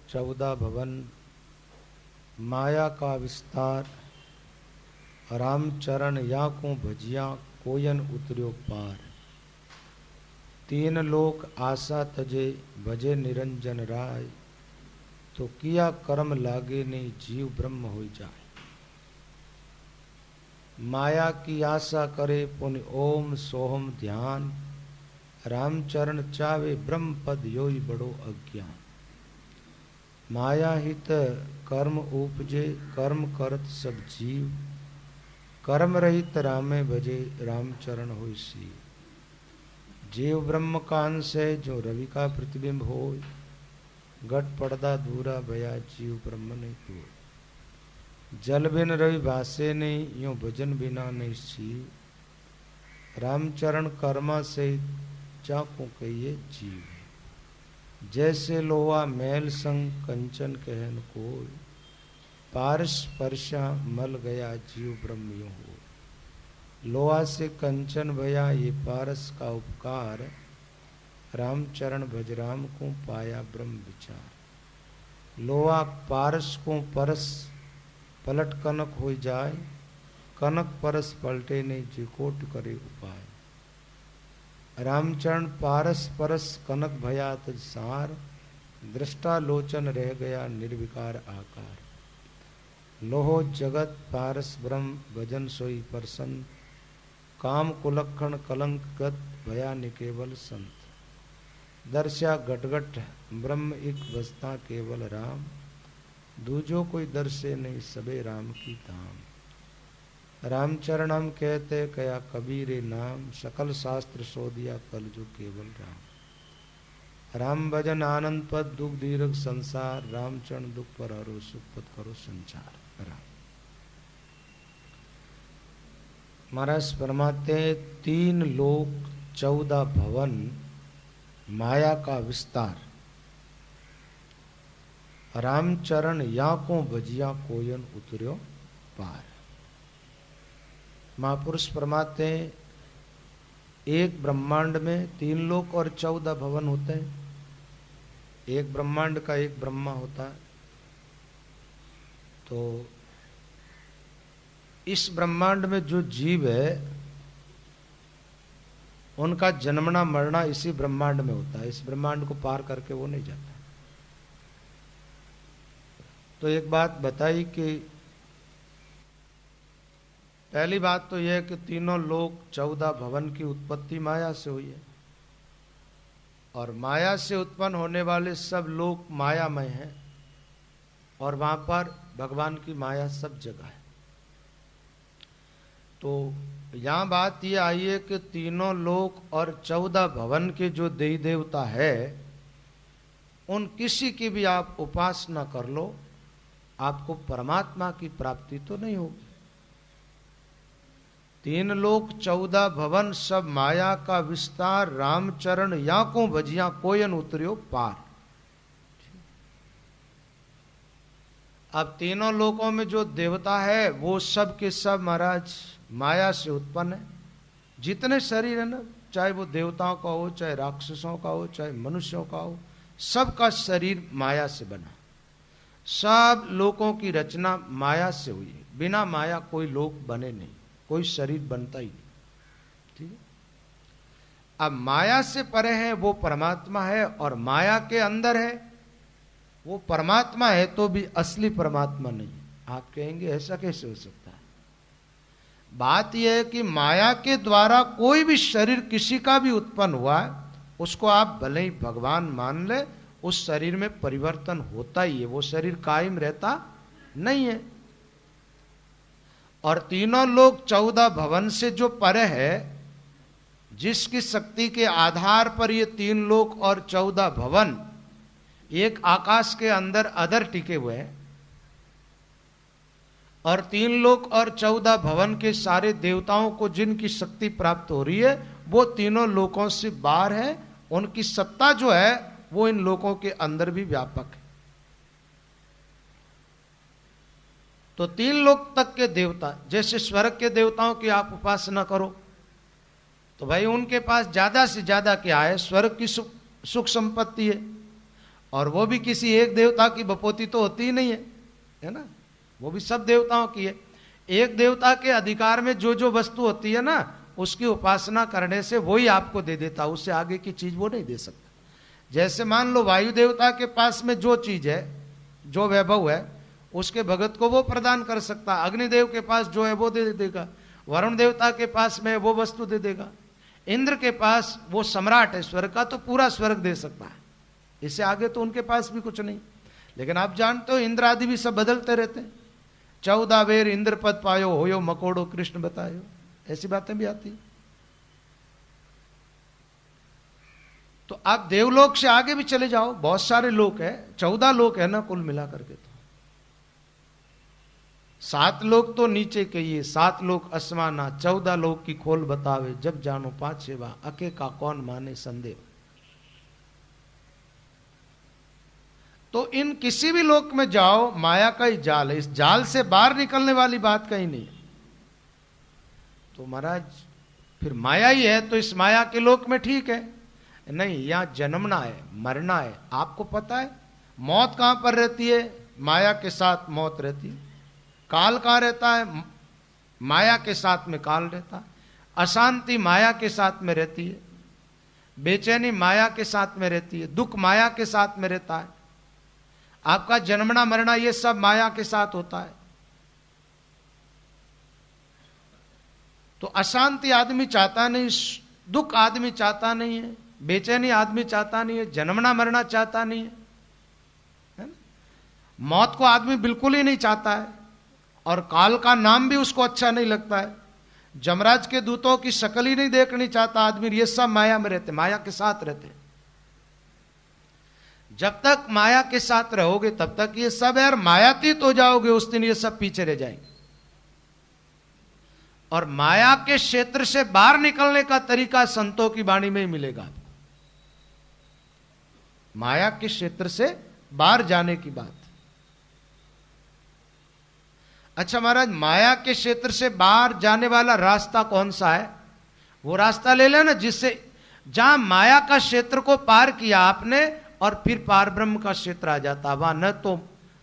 14 भवन, माया का विस्तार, रामचरण या को भजिया कोयन उतर्यो पार। 3 लोक आशा तजे, भजे निरंजन राय, तो किया कर्म लागे नहीं जीव ब्रह्म हो जाए। माया की आशा करे पुण्य ओम सोहम ध्यान, रामचरण चावे ब्रह्म पद योई बड़ो अज्ञान। माया हित कर्म उपजे, कर्म करत सब जीव, कर्म रहित रामे भजे, रामचरण होई सीव। जीव ब्रह्म का अंश है जो रवि का प्रतिबिंब हो, घट पड़दा दूरा भया जीव ब्रह्म नहीं तो। जल बिन रवि भासे नहीं, यूं भजन बिना नहीं सीव। रामचरण कर्मा से चाकू कहिए जीव। जैसे लोहा मैल संग कंचन कहन कोय, पारस परशा मल गया जीव ब्रह्म यूं हो। लोहा से कंचन भया ये पारस का उपकार, रामचरण भज राम को पाया ब्रह्म विचार। लोहा पारस को परस पलट कनक हो जाए, कनक परस पलटे नहीं जिकोट करे उपाय। रामचरण पारस परस कनक भया तज सार, दृष्टा लोचन रह गया निर्विकार आकार। लोहो जगत पारस ब्रह्म भजन सोई प्रसन्न, काम कुलक्षण कलंक गत भया निकेवल संत। दर्शा घटघट ब्रह्म एक बसता केवल राम, दूजो कोई दर्शे नहीं सबे राम की धाम। रामचरणम कहते कया कबीरे नाम, सकल शास्त्र सो दिया कल जो केवल राम। राम भजन आनंद पद दुख दीर्घ संसार, रामचरण दुख पर हरो सुख पद करो संचार। राम महाराज फरमाते 3 लोक 14 भवन, माया का विस्तार, रामचरण या को भजिया कोयन उतर्यो पार। महापुरुष फरमाते हैं एक ब्रह्मांड में 3 लोक और 14 भवन होते हैं। एक ब्रह्मांड का एक ब्रह्मा होता है। तो इस ब्रह्मांड में जो जीव है उनका जन्मना मरना इसी ब्रह्मांड में होता है। इस ब्रह्मांड को पार करके वो नहीं जाता। तो एक बात बताई कि पहली बात तो यह कि तीनों लोक 14 भवन की उत्पत्ति माया से हुई है, और माया से उत्पन्न होने वाले सब लोक मायामय हैं, और वहां पर भगवान की माया सब जगह है। तो यहां बात यह आई है कि तीनों लोक और 14 भवन के जो देवी देवता है, उन किसी की भी आप उपासना कर लो, आपको परमात्मा की प्राप्ति तो नहीं होगी। 3 लोक 14 भवन सब माया का विस्तार, रामचरण या को भजिया कोयन उतर्यो पार। अब तीनों लोकों में जो देवता है वो सब के सब महाराज माया से उत्पन्न है। जितने शरीर है ना, चाहे वो देवताओं का हो, चाहे राक्षसों का हो, चाहे मनुष्यों का हो, सबका शरीर माया से बना। सब लोकों की रचना माया से हुई है। बिना माया कोई लोक बने नहीं, कोई शरीर बनता ही नहीं। ठीक है। अब माया से परे है वो परमात्मा है, और माया के अंदर है वो परमात्मा है, तो भी असली परमात्मा नहीं। आप कहेंगे ऐसा कैसे हो सकता है? बात यह है कि माया के द्वारा कोई भी शरीर किसी का भी उत्पन्न हुआ है, उसको आप भले ही भगवान मान ले, उस शरीर में परिवर्तन होता ही है। वो शरीर कायम रहता नहीं है। और तीनों लोक 14 भवन से जो परे है, जिसकी शक्ति के आधार पर ये 3 लोक और 14 भवन एक आकाश के अंदर अदर टिके हुए हैं, और 3 लोक और 14 भवन के सारे देवताओं को जिनकी शक्ति प्राप्त हो रही है, वो तीनों लोकों से बाहर है। उनकी सत्ता जो है वो इन लोकों के अंदर भी व्यापक है। तो 3 लोक तक के देवता, जैसे स्वर्ग के देवताओं की आप उपासना करो तो भाई उनके पास ज्यादा से ज्यादा क्या है? स्वर्ग की सुख संपत्ति है। और वो भी किसी एक देवता की बपोती तो होती ही नहीं है ना, वो भी सब देवताओं की है। एक देवता के अधिकार में जो जो वस्तु होती है ना, उसकी उपासना करने से वही आपको दे देता, उससे आगे की चीज वो नहीं दे सकता। जैसे मान लो वायु देवता के पास में जो चीज है, जो वैभव है, उसके भगत को वो प्रदान कर सकता। अग्निदेव के पास जो है वो दे देगा, वरुण देवता के पास में वो वस्तु दे देगा, इंद्र के पास वो सम्राट है स्वर्ग का, तो पूरा स्वर्ग दे सकता है, इससे आगे तो उनके पास भी कुछ नहीं। लेकिन आप जानते हो इंद्र आदि भी सब बदलते रहते हैं। 14 बेर इंद्र पद पायो, होयो मकोड़ो कृष्ण बतायो, ऐसी बातें भी आती। तो आप देवलोक से आगे भी चले जाओ, बहुत सारे लोक है, 14 लोक है ना कुल मिला करके, तो 7 लोक तो नीचे कहिए, 7 लोक असमाना, 14 लोक की खोल बतावे, जब जानो 5 सेवा, अके का कौन माने संदेह। तो इन किसी भी लोक में जाओ, माया का ही जाल है, इस जाल से बाहर निकलने वाली बात कहीं नहीं है। तो महाराज फिर माया ही है, तो इस माया के लोक में ठीक है, नहीं यहां जन्मना है, मरना है। आपको पता है मौत कहां पर रहती है? माया के साथ मौत रहती है। काल कहां रहता है? माया के साथ में काल रहता है। अशांति माया के साथ में रहती है, बेचैनी माया के साथ में रहती है, दुख माया के साथ में रहता है। आपका जन्मना मरना ये सब माया के साथ होता है। तो अशांति आदमी चाहता नहीं, दुख आदमी चाहता नहीं है, बेचैनी आदमी चाहता नहीं है, जन्मना मरना चाहता नहीं है ना? मौत को आदमी बिल्कुल ही नहीं चाहता है, और काल का नाम भी उसको अच्छा नहीं लगता है। जमराज के दूतों की शक्ल ही नहीं देखनी चाहता आदमी। ये सब माया में रहते, माया के साथ रहते। जब तक माया के साथ रहोगे तब तक ये सब यार मायातीत हो जाओगे, उस दिन ये सब पीछे रह जाएंगे। और माया के क्षेत्र से बाहर निकलने का तरीका संतों की वाणी में ही मिलेगा आपको। माया के क्षेत्र से बाहर जाने की बात। अच्छा महाराज, माया के क्षेत्र से बाहर जाने वाला रास्ता कौन सा है? वो रास्ता ले लेना जिससे, जहां माया का क्षेत्र को पार किया आपने और फिर पार ब्रह्म का क्षेत्र आ जाता। वहां न तो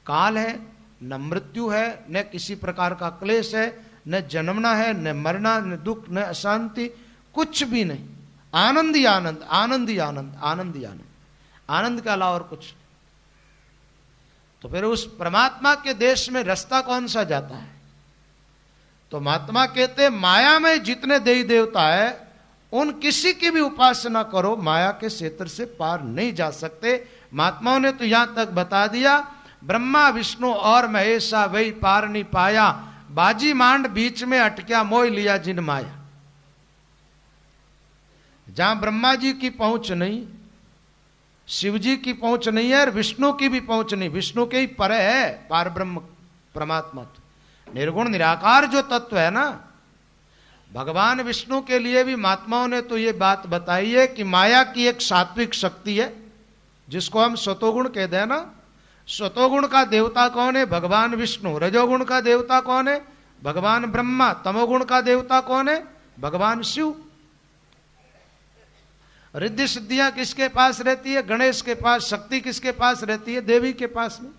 काल है, न मृत्यु है, न किसी प्रकार का क्लेश है, न जन्मना है, न मरना, न दुख, न अशांति, कुछ भी नहीं। आनंद ही आनंद, आनंद ही आनंद, आनंद ही आनंद, आनंद के अलावा और कुछ। तो फिर उस परमात्मा के देश में रास्ता कौन सा जाता है? तो महात्मा कहते माया में जितने देवी देवता है उन किसी की भी उपासना करो, माया के क्षेत्र से पार नहीं जा सकते। महात्माओं ने तो यहां तक बता दिया, ब्रह्मा विष्णु और महेशा वही पार नहीं पाया, बाजी मांड बीच में अटक्या मोह लिया जिन माया। जहां ब्रह्मा जी की पहुंच नहीं, शिव जी की पहुंच नहीं है, और विष्णु की भी पहुंच नहीं, विष्णु के ही पर है पार ब्रह्म परमात्मा। तो निर्गुण निराकार जो तत्व है ना, भगवान विष्णु के लिए भी महात्माओं ने तो ये बात बताई है कि माया की एक सात्विक शक्ति है जिसको हम सतोगुण कहते हैं ना। सतोगुण का देवता कौन है? भगवान विष्णु। रजोगुण का देवता कौन है? भगवान ब्रह्मा। तमोगुण का देवता कौन है? भगवान शिव। रिद्धि सिद्धियां किसके पास रहती है? गणेश के पास। शक्ति किसके पास रहती है? देवी के पास में।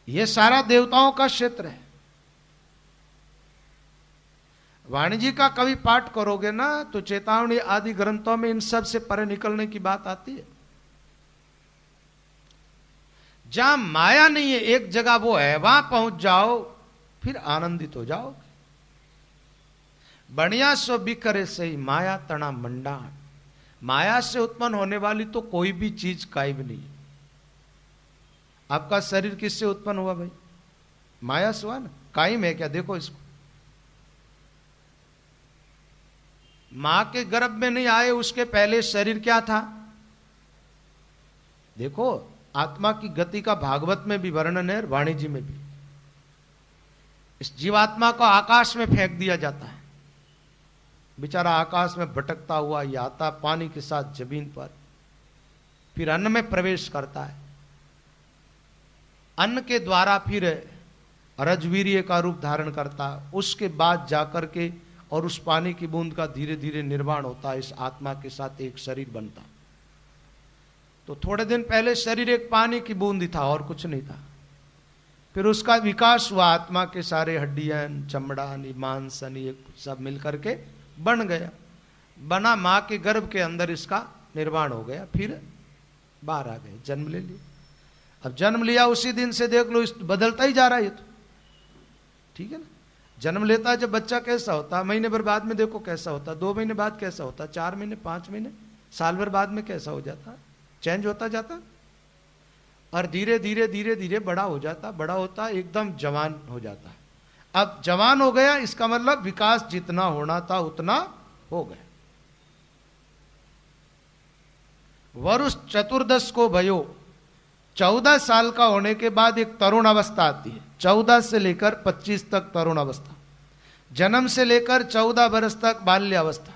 यह सारा देवताओं का क्षेत्र है। वाणी जी का कभी पाठ करोगे ना तो चेतावनी आदि ग्रंथों में इन सब से परे निकलने की बात आती है। जहां माया नहीं है, एक जगह वो है, वहां पहुंच जाओ, फिर आनंदित हो जाओ। बढ़िया सो बिखरे सही माया तना मंडाण। माया से उत्पन्न होने वाली तो कोई भी चीज कायम नहीं। आपका शरीर किससे उत्पन्न हुआ भाई? माया से हुआ ना। कायम है क्या? देखो इसको। मां के गर्भ में नहीं आए उसके पहले शरीर क्या था? देखो, आत्मा की गति का भागवत में भी वर्णन है, वाणी जी में भी। इस जीवात्मा को आकाश में फेंक दिया जाता है, बेचारा आकाश में भटकता हुआ ये आता, पानी के साथ जमीन पर, फिर अन्न में प्रवेश करता है। अन्न के द्वारा फिर रजवीर्य का रूप धारण करता है, उसके बाद जाकर के और उस पानी की बूंद का धीरे धीरे निर्माण होता है, इस आत्मा के साथ एक शरीर बनता। तो थोड़े दिन पहले शरीर एक पानी की बूंद ही था और कुछ नहीं था। फिर उसका विकास हुआ, आत्मा के सारे हड्डियां, चमड़ा, मांस, सब मिलकर के बन गया, बना, मां के गर्भ के अंदर इसका निर्माण हो गया। फिर बाहर आ गए, जन्म ले लिया। अब जन्म लिया उसी दिन से देख लो, इस बदलता ही जा रहा है ये तो, ठीक है ना। जन्म लेता है जब बच्चा कैसा होता है, महीने भर बाद में देखो कैसा होता है, 2 महीने बाद कैसा होता है, 4 महीने, 5 महीने, साल भर बाद में कैसा हो जाता है, चेंज होता जाता। और धीरे धीरे धीरे धीरे बड़ा हो जाता, बड़ा होता, एकदम जवान हो जाता है। अब जवान हो गया, इसका मतलब विकास जितना होना था उतना हो गया। वर्ष 14 को भयो, 14 साल का होने के बाद एक तरुण अवस्था आती है। 14 से लेकर 25 तक तरुण अवस्था, जन्म से लेकर 14 वर्ष तक बाल्यावस्था,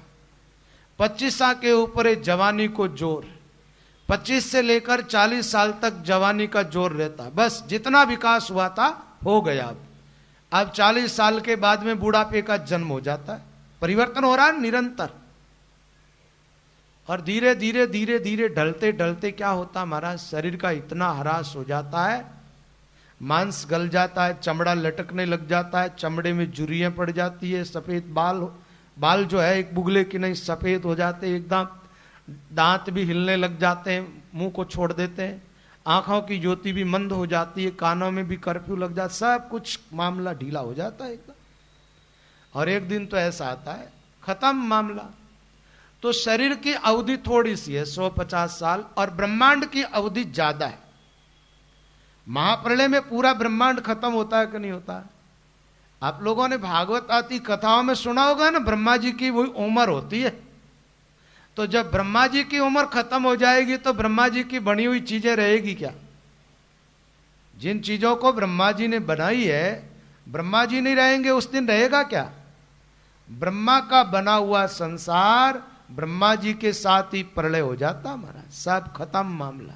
25 के ऊपर जवानी को जोर, 25 से लेकर 40 साल तक जवानी का जोर रहता। बस जितना विकास हुआ था हो गया। अब 40 साल के बाद में बुढ़ापे का जन्म हो जाता है, परिवर्तन हो रहा है निरंतर। और धीरे धीरे धीरे धीरे ढलते ढलते क्या होता, हमारा शरीर का इतना ह्रास हो जाता है, मांस गल जाता है, चमड़ा लटकने लग जाता है, चमड़े में झुर्रियां पड़ जाती है, सफेद बाल जो है एक बुगले की नहीं सफेद हो जाते एकदम, दांत भी हिलने लग जाते हैं, मुंह को छोड़ देते हैं, आंखों की ज्योति भी मंद हो जाती है, कानों में भी कर्फ्यू लग जाता, सब कुछ मामला ढीला हो जाता है एकदम। और एक दिन तो ऐसा आता है खत्म मामला। तो शरीर की अवधि थोड़ी सी है, 150 साल, और ब्रह्मांड की अवधि ज्यादा है। महाप्रलय में पूरा ब्रह्मांड खत्म होता है कि नहीं होता है? आप लोगों ने भागवत आदि कथाओं में सुना होगा ना, ब्रह्मा जी की वही उम्र होती है। तो जब ब्रह्मा जी की उम्र खत्म हो जाएगी तो ब्रह्मा जी की बनी हुई चीजें रहेगी क्या? जिन चीजों को ब्रह्मा जी ने बनाई है, ब्रह्मा जी नहीं रहेंगे उस दिन रहेगा क्या? ब्रह्मा का बना हुआ संसार ब्रह्मा जी के साथ ही प्रलय हो जाता, हमारा सब खत्म मामला।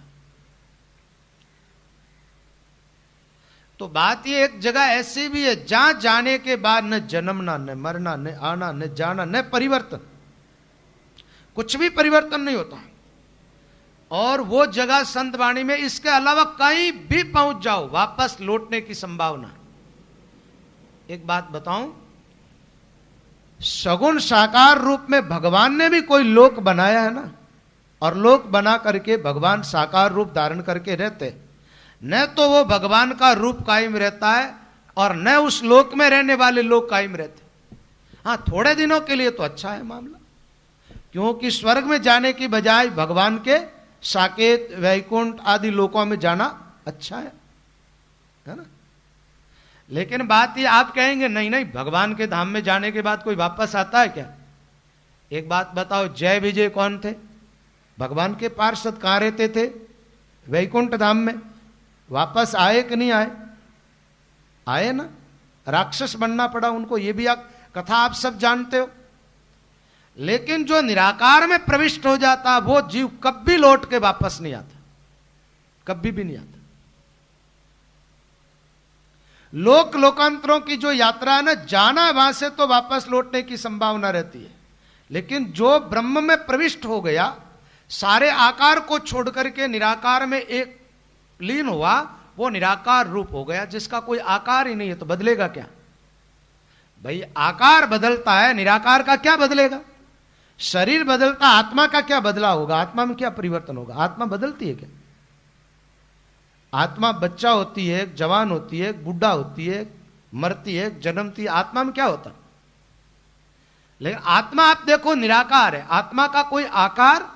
तो बात ये एक जगह ऐसी भी है जहां जाने के बाद न जन्मना, न मरना, न आना, न जाना, न परिवर्तन, कुछ भी परिवर्तन नहीं होता। और वो जगह संत वाणी में इसके अलावा कहीं भी पहुंच जाओ वापस लौटने की संभावना। एक बात बताऊं, सगुण साकार रूप में भगवान ने भी कोई लोक बनाया है ना, और लोक बना करके भगवान साकार रूप धारण करके रहते, न तो वो भगवान का रूप कायम रहता है और न उस लोक में रहने वाले लोग कायम रहते। हाँ, थोड़े दिनों के लिए तो अच्छा है मामला, क्योंकि स्वर्ग में जाने की बजाय भगवान के साकेत, वैकुंठ आदि लोकों में जाना अच्छा है ना। लेकिन बात ये, आप कहेंगे नहीं नहीं, भगवान के धाम में जाने के बाद कोई वापस आता है क्या? एक बात बताओ, जय विजय कौन थे? भगवान के पार्षद। कहां रहते थे? वैकुंठ धाम में। वापस आए कि नहीं आए? आए ना। राक्षस बनना पड़ा उनको, ये भी कथा आप सब जानते हो। लेकिन जो निराकार में प्रविष्ट हो जाता वो जीव कभी लौट के वापस नहीं आता, कभी भी नहीं आता। लोक लोकांतरों की जो यात्रा है ना, जाना वहां से तो वापस लौटने की संभावना रहती है। लेकिन जो ब्रह्म में प्रविष्ट हो गया, सारे आकार को छोड़ करके निराकार में एक लीन हुआ, वो निराकार रूप हो गया, जिसका कोई आकार ही नहीं है। तो बदलेगा क्या भाई? आकार बदलता है, निराकार का क्या बदलेगा? शरीर बदलता, आत्मा का क्या बदला होगा? आत्मा में क्या परिवर्तन होगा? आत्मा बदलती है क्या? आत्मा बच्चा होती है, जवान होती है, बुढ़ा होती है, मरती है, जन्मती है, आत्मा में क्या होता? लेकिन आत्मा आप देखो निराकार है, आत्मा का कोई आकार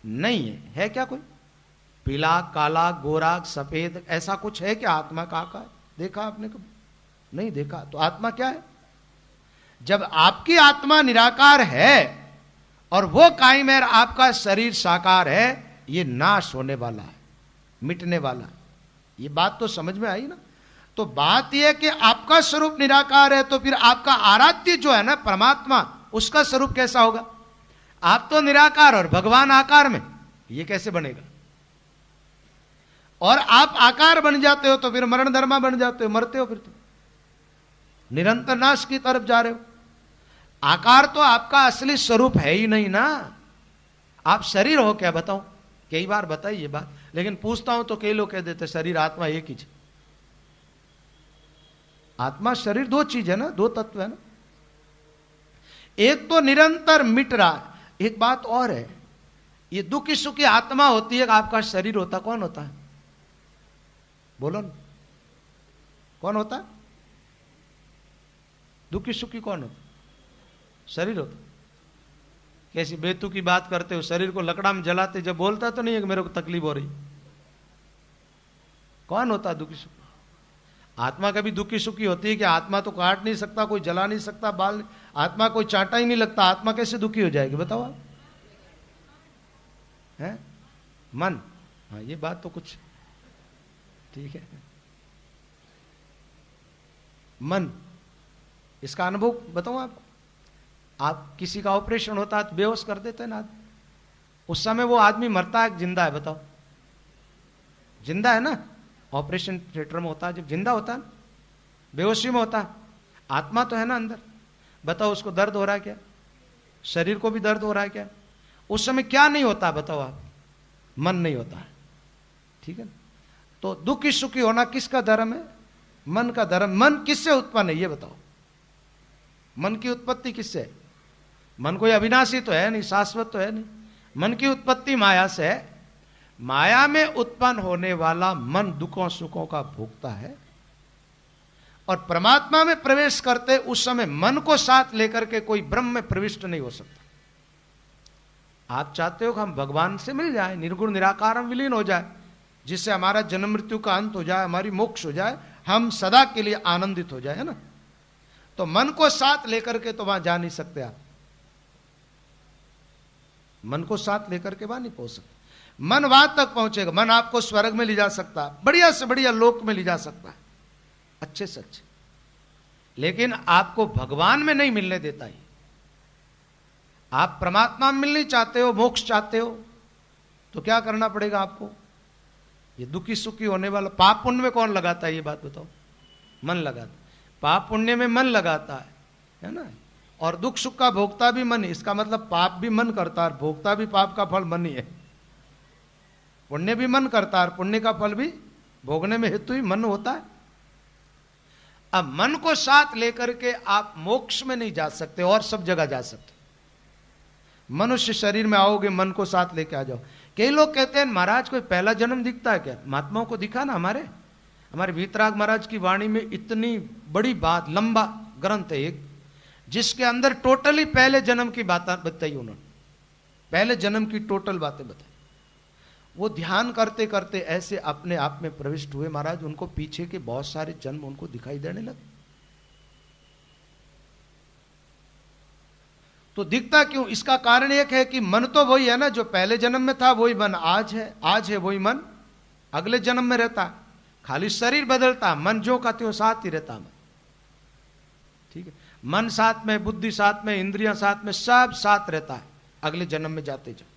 नहीं है। है क्या कोई? पीला, काला, गोरा, सफेद, ऐसा कुछ है क्या आत्मा का आकार? देखा आपने कभी? नहीं देखा। तो आत्मा क्या है? जब आपकी आत्मा निराकार है और वो कायम है, आपका शरीर साकार है, ये नाश होने वाला है, मिटने वाला है। ये बात तो समझ में आई ना। तो बात यह है कि आपका स्वरूप निराकार है, तो फिर आपका आराध्य जो है ना परमात्मा, उसका स्वरूप कैसा होगा? आप तो निराकार और भगवान आकार में, ये कैसे बनेगा? और आप आकार बन जाते हो तो फिर मरण धर्मा बन जाते हो, मरते हो, फिर तो निरंतर नाश की तरफ जा रहे हो। आकार तो आपका असली स्वरूप है ही नहीं ना, आप शरीर हो क्या बताओ? कई बार बताई ये बात, लेकिन पूछता हूं तो कई लोग कह देते शरीर आत्मा एक ही है। आत्मा शरीर दो चीज है ना, दो तत्व है ना। एक तो निरंतर मिट रहा है, एक बात और है, ये दुखी सुखी आत्मा होती है, आपका शरीर होता, कौन होता है? बोलो ना, कौन होता है? दुखी सुखी कौन होता? शरीर होता। कैसी बेतु की बात करते हो, शरीर को लकड़ा में जलाते जब बोलता तो नहीं है कि मेरे को तकलीफ हो रही। कौन होता दुखी सुखी? आत्मा कभी दुखी सुखी होती है कि आत्मा तो काट नहीं सकता, कोई जला नहीं सकता, बाल, आत्मा कोई चाटा ही नहीं लगता, आत्मा कैसे दुखी हो जाएगी बताओ आप? है मन, हाँ ये बात तो कुछ ठीक है। मन, इसका अनुभव बताऊं आपको। आप किसी का ऑपरेशन होता है तो बेहोश कर देते हैं ना, उस समय वो आदमी मरता है जिंदा है बताओ? जिंदा है ना, ऑपरेशन थिएटर में होता है जब जिंदा होता है, बेहोशी में होता है, आत्मा तो है ना अंदर। बताओ उसको दर्द हो रहा है क्या? शरीर को भी दर्द हो रहा है क्या? उस समय क्या नहीं होता बताओ आप? मन नहीं होता है, ठीक है। तो दुखी सुखी होना किसका धर्म है? मन का धर्म। मन किससे उत्पन्न है ये बताओ? मन की उत्पत्ति किससे है? मन कोई अविनाशी तो है नहीं, शाश्वत तो है नहीं। मन की उत्पत्ति माया से है। माया में उत्पन्न होने वाला मन दुखों सुखों का भोगता है, और परमात्मा में प्रवेश करते उस समय मन को साथ लेकर के कोई ब्रह्म में प्रविष्ट नहीं हो सकता। आप चाहते हो कि हम भगवान से मिल जाए, निर्गुण निराकार हम विलीन हो जाए, जिससे हमारा जन्म मृत्यु का अंत हो जाए, हमारी मोक्ष हो जाए, हम सदा के लिए आनंदित हो जाए, है ना। तो मन को साथ लेकर के तो वहां जा नहीं सकते आप, मन को साथ लेकर के वहां नहीं पहुंच सकते। मन वहां तक पहुंचेगा, मन आपको स्वर्ग में ले जा सकता है, बढ़िया से बढ़िया लोक में ले जा सकता है, अच्छे से अच्छे, लेकिन आपको भगवान में नहीं मिलने देता ही। आप परमात्मा में मिलना चाहते हो, मोक्ष चाहते हो, तो क्या करना पड़ेगा आपको? ये दुखी सुखी होने वाला पाप पुण्य में कौन लगाता है ये बात बताओ? मन लगाता। पाप पुण्य में मन लगाता है ना। और दुख सुख का भोगता भी मन, इसका मतलब पाप भी मन करता है, भोगता भी पाप का फल मन ही है। पुण्य भी मन करता है, पुण्य का फल भी भोगने में हेतु ही मन होता है। अब मन को साथ लेकर के आप मोक्ष में नहीं जा सकते, और सब जगह जा सकते। मनुष्य शरीर में आओगे, मन को साथ लेके आ जाओ। कई लोग कहते हैं महाराज कोई पहला जन्म दिखता है क्या? महात्माओं को दिखा ना, हमारे वीतराग महाराज की वाणी में इतनी बड़ी बात, लंबा ग्रंथ है एक, जिसके अंदर टोटली पहले जन्म की बात बताई उन्होंने, पहले जन्म की टोटल बातें बताई। वो ध्यान करते करते ऐसे अपने आप में प्रविष्ट हुए महाराज, उनको पीछे के बहुत सारे जन्म उनको दिखाई देने लगे। तो दिखता क्यों? इसका कारण एक है कि मन तो वही है ना जो पहले जन्म में था, वही मन आज है, आज है वही मन अगले जन्म में रहता है। खाली शरीर बदलता, मन जो का त्यों साथ ही रहता मन, ठीक है। मन साथ में, बुद्धि साथ में, इंद्रियां साथ में, सब साथ रहता है अगले जन्म में जाते जाओ।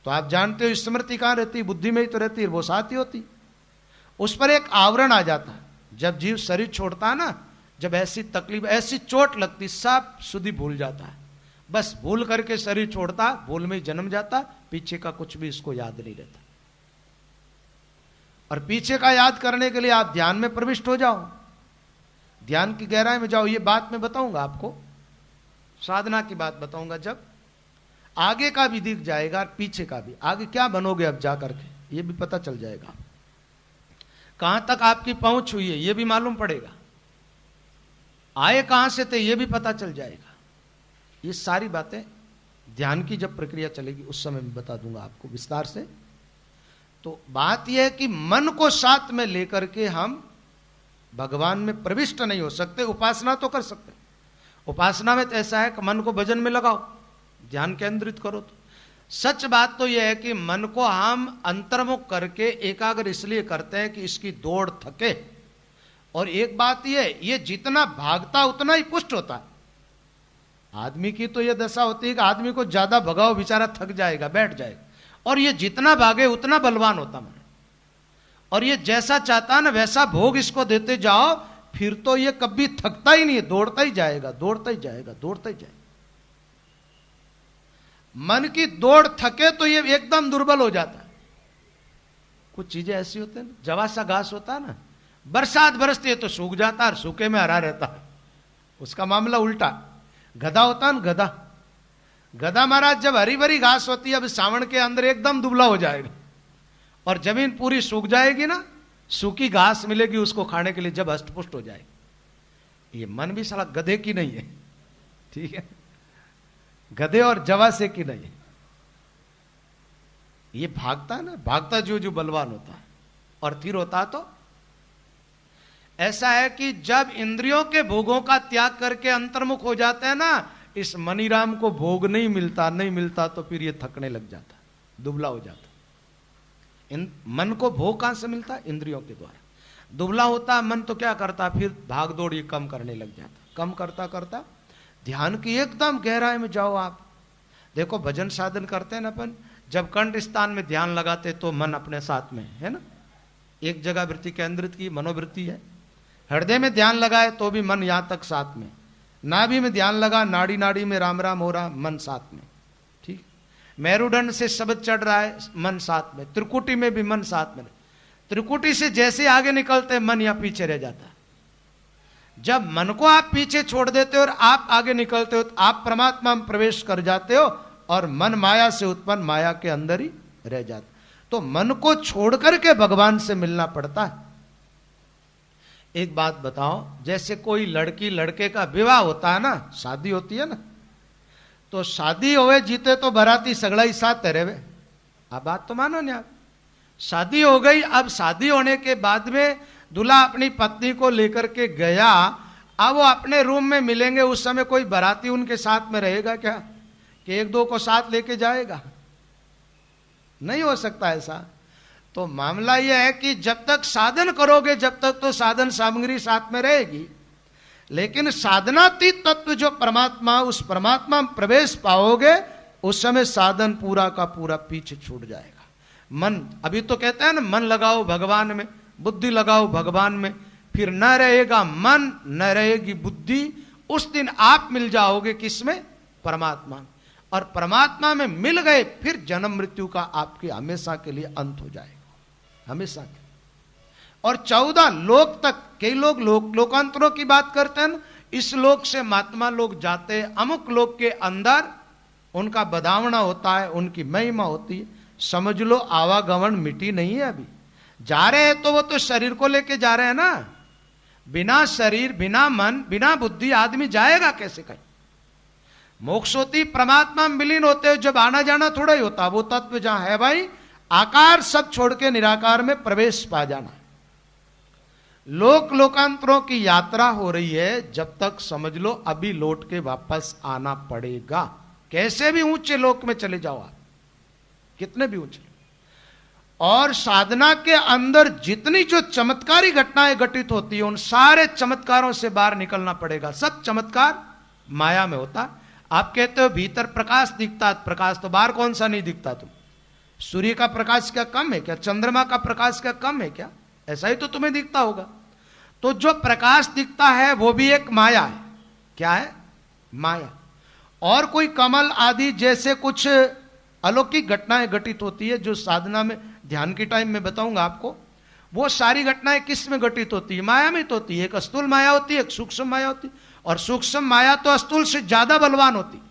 तो आप जानते हो स्मृति कहां रहती है? बुद्धि में ही तो रहती है, वो साथ ही होती। उस पर एक आवरण आ जाता है जब जीव शरीर छोड़ता है ना, जब ऐसी तकलीफ, ऐसी चोट लगती, सब सुधि भूल जाता है। बस भूल करके शरीर छोड़ता, भूल में ही जन्म जाता, पीछे का कुछ भी इसको याद नहीं रहता। और पीछे का याद करने के लिए आप ध्यान में प्रविष्ट हो जाओ, ध्यान की गहराई में जाओ। ये बात मैं बताऊंगा आपको, साधना की बात बताऊंगा, जब आगे का भी दिख जाएगा और पीछे का भी। आगे क्या बनोगे अब जा करके ये भी पता चल जाएगा, कहां तक आपकी पहुंच हुई है ये भी मालूम पड़ेगा, आए कहां से थे ये भी पता चल जाएगा। ये सारी बातें ध्यान की जब प्रक्रिया चलेगी उस समय मैं बता दूंगा आपको विस्तार से। तो बात यह है कि मन को साथ में लेकर के हम भगवान में प्रविष्ट नहीं हो सकते। उपासना तो कर सकते, उपासना में तो ऐसा है कि मन को भजन में लगाओ, ध्यान केंद्रित करो। तो सच बात तो यह है कि मन को हम अंतर्मुख करके एकाग्र इसलिए करते हैं कि इसकी दौड़ थके। और एक बात यह, ये जितना भागता उतना ही पुष्ट होता है। आदमी की तो यह दशा होती है कि आदमी को ज्यादा भगाओ बेचारा थक जाएगा, बैठ जाएगा, और ये जितना भागे उतना बलवान होता मन। और ये जैसा चाहता है ना वैसा भोग इसको देते जाओ, फिर तो ये कभी थकता ही नहीं है, दौड़ता ही जाएगा, दौड़ता ही जाएगा, दौड़ता ही जाएगा। मन की दौड़ थके तो ये एकदम दुर्बल हो जाता है। कुछ चीजें ऐसी होती है ना, जवा सा घास होता है ना, बरसात बरसती है तो सूख जाता है और सूखे में हरा रहता है। उसका मामला उल्टा। गधा होता है ना, गधा, गधा महाराज जब हरी भरी घास होती है, अब सावन के अंदर एकदम दुबला हो जाएगा और जमीन पूरी सूख जाएगी ना, सूखी घास मिलेगी उसको खाने के लिए, जब हष्टपुष्ट हो जाएगी। ये मन भी साला गधे की नहीं है, ठीक है, गधे और जवा से की नहीं है। ये भागता है ना, भागता जो बलवान होता है। और फिर होता तो ऐसा है कि जब इंद्रियों के भोगों का त्याग करके अंतर्मुख हो जाते हैं ना, इस मनीराम को भोग नहीं मिलता तो फिर ये थकने लग जाता, दुबला हो जाता। मन को भोग कहां से मिलता? इंद्रियों के द्वारा। दुबला होता मन तो क्या करता, फिर भाग दौड़ ये कम करने लग जाता। कम करता करता ध्यान की एकदम गहराई में जाओ आप। देखो भजन साधन करते हैं ना अपन, जब कंठ स्थान में ध्यान लगाते तो मन अपने साथ में है ना, एक जगह वृत्ति केंद्रित की मनोवृत्ति है। हृदय में ध्यान लगाए तो भी मन यहां तक साथ में। नाभि में ध्यान लगा, नाड़ी नाड़ी में राम राम हो रहा, मन साथ में, ठीक। मेरुदंड से शब्द चढ़ रहा है, मन साथ में। त्रिकुटी में भी मन साथ में। त्रिकुटी से जैसे आगे निकलते मन या पीछे रह जाता है। जब मन को आप पीछे छोड़ देते हो और आप आगे निकलते हो तो आप परमात्मा में प्रवेश कर जाते हो और मन माया से उत्पन्न माया के अंदर ही रह जाता। तो मन को छोड़ करके भगवान से मिलना पड़ता है। एक बात बताओ, जैसे कोई लड़की लड़के का विवाह होता है ना, शादी होती है ना, तो शादी होवे जीते तो बराती सगड़ा ही साथ रहे। अब बात तो मानो नहीं आप, शादी हो गई। अब शादी होने के बाद में दूल्हा अपनी पत्नी को लेकर के गया, अब वो अपने रूम में मिलेंगे, उस समय कोई बराती उनके साथ में रहेगा क्या कि एक दो को साथ लेके जाएगा? नहीं हो सकता ऐसा। तो मामला यह है कि जब तक साधन करोगे जब तक तो साधन सामग्री साथ में रहेगी, लेकिन साधनातीत तत्व जो परमात्मा, उस परमात्मा में प्रवेश पाओगे उस समय साधन पूरा का पूरा पीछे छूट जाएगा। मन, अभी तो कहते हैं ना, मन लगाओ भगवान में, बुद्धि लगाओ भगवान में, फिर न रहेगा मन न रहेगी बुद्धि। उस दिन आप मिल जाओगे किसमें? परमात्मा में। और परमात्मा में मिल गए फिर जन्म मृत्यु का आपके हमेशा के लिए अंत हो जाएगा, हमेशा के। और 14 लोक तक, कई लोग लोकांतरों की बात करते हैं, इस लोक से महात्मा लोग जाते हैं, अमुक लोक के अंदर उनका बदावना होता है, उनकी महिमा होती है। समझ लो आवागमन मिटी नहीं है। अभी जा रहे हैं तो वो तो शरीर को लेके जा रहे हैं ना, बिना शरीर बिना मन बिना बुद्धि आदमी जाएगा कैसे कहीं? मोक्ष होती परमात्मा में विलीन होते हो, जब आना जाना थोड़ा ही होता। वो तत्व जहां है भाई, आकार सब छोड़ के निराकार में प्रवेश पा जाना। लोक लोकांतरों की यात्रा हो रही है, जब तक समझ लो अभी लौट के वापस आना पड़ेगा। कैसे भी ऊंचे लोक में चले जाओ आप, कितने भी ऊंचे। और साधना के अंदर जितनी जो चमत्कारी घटनाएं घटित होती है, उन सारे चमत्कारों से बाहर निकलना पड़ेगा। सब चमत्कार माया में होता। आप कहते हो भीतर प्रकाश दिखता, प्रकाश तो बाहर कौन सा नहीं दिखता? तुम सूर्य का प्रकाश क्या कम है क्या? चंद्रमा का प्रकाश क्या कम है क्या? ऐसा ही तो तुम्हें दिखता होगा। तो जो प्रकाश दिखता है वो भी एक माया है। क्या है? माया। और कोई कमल आदि जैसे कुछ अलौकिक घटनाएं घटित होती है, जो साधना में ध्यान के टाइम में बताऊंगा आपको। वो सारी घटनाएं किस में घटित होती है? माया में तो होती है। एक स्थूल माया होती है, एक सूक्ष्म माया होती है। और सूक्ष्म माया तो स्थूल से ज्यादा बलवान होती।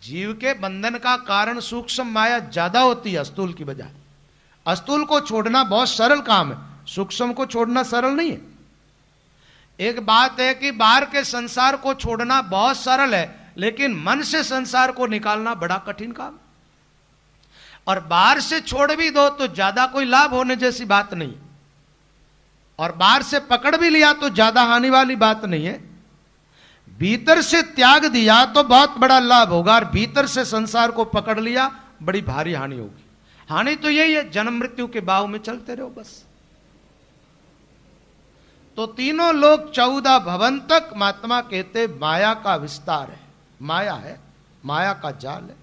जीव के बंधन का कारण सूक्ष्म माया ज्यादा होती है स्थूल की बजाय। स्थूल को छोड़ना बहुत सरल काम है, सूक्ष्म को छोड़ना सरल नहीं है। एक बात है कि बाहर के संसार को छोड़ना बहुत सरल है, लेकिन मन से संसार को निकालना बड़ा कठिन काम। और बाहर से छोड़ भी दो तो ज्यादा कोई लाभ होने जैसी बात नहीं, और बाहर से पकड़ भी लिया तो ज्यादा हानि वाली बात नहीं है। भीतर से त्याग दिया तो बहुत बड़ा लाभ होगा, और भीतर से संसार को पकड़ लिया बड़ी भारी हानि होगी। हानि तो यही है, जन्म मृत्यु के भाव में चलते रहो बस। तो तीनों लोग 14 भवन तक महात्मा कहते माया का विस्तार है, माया है, माया का जाल है।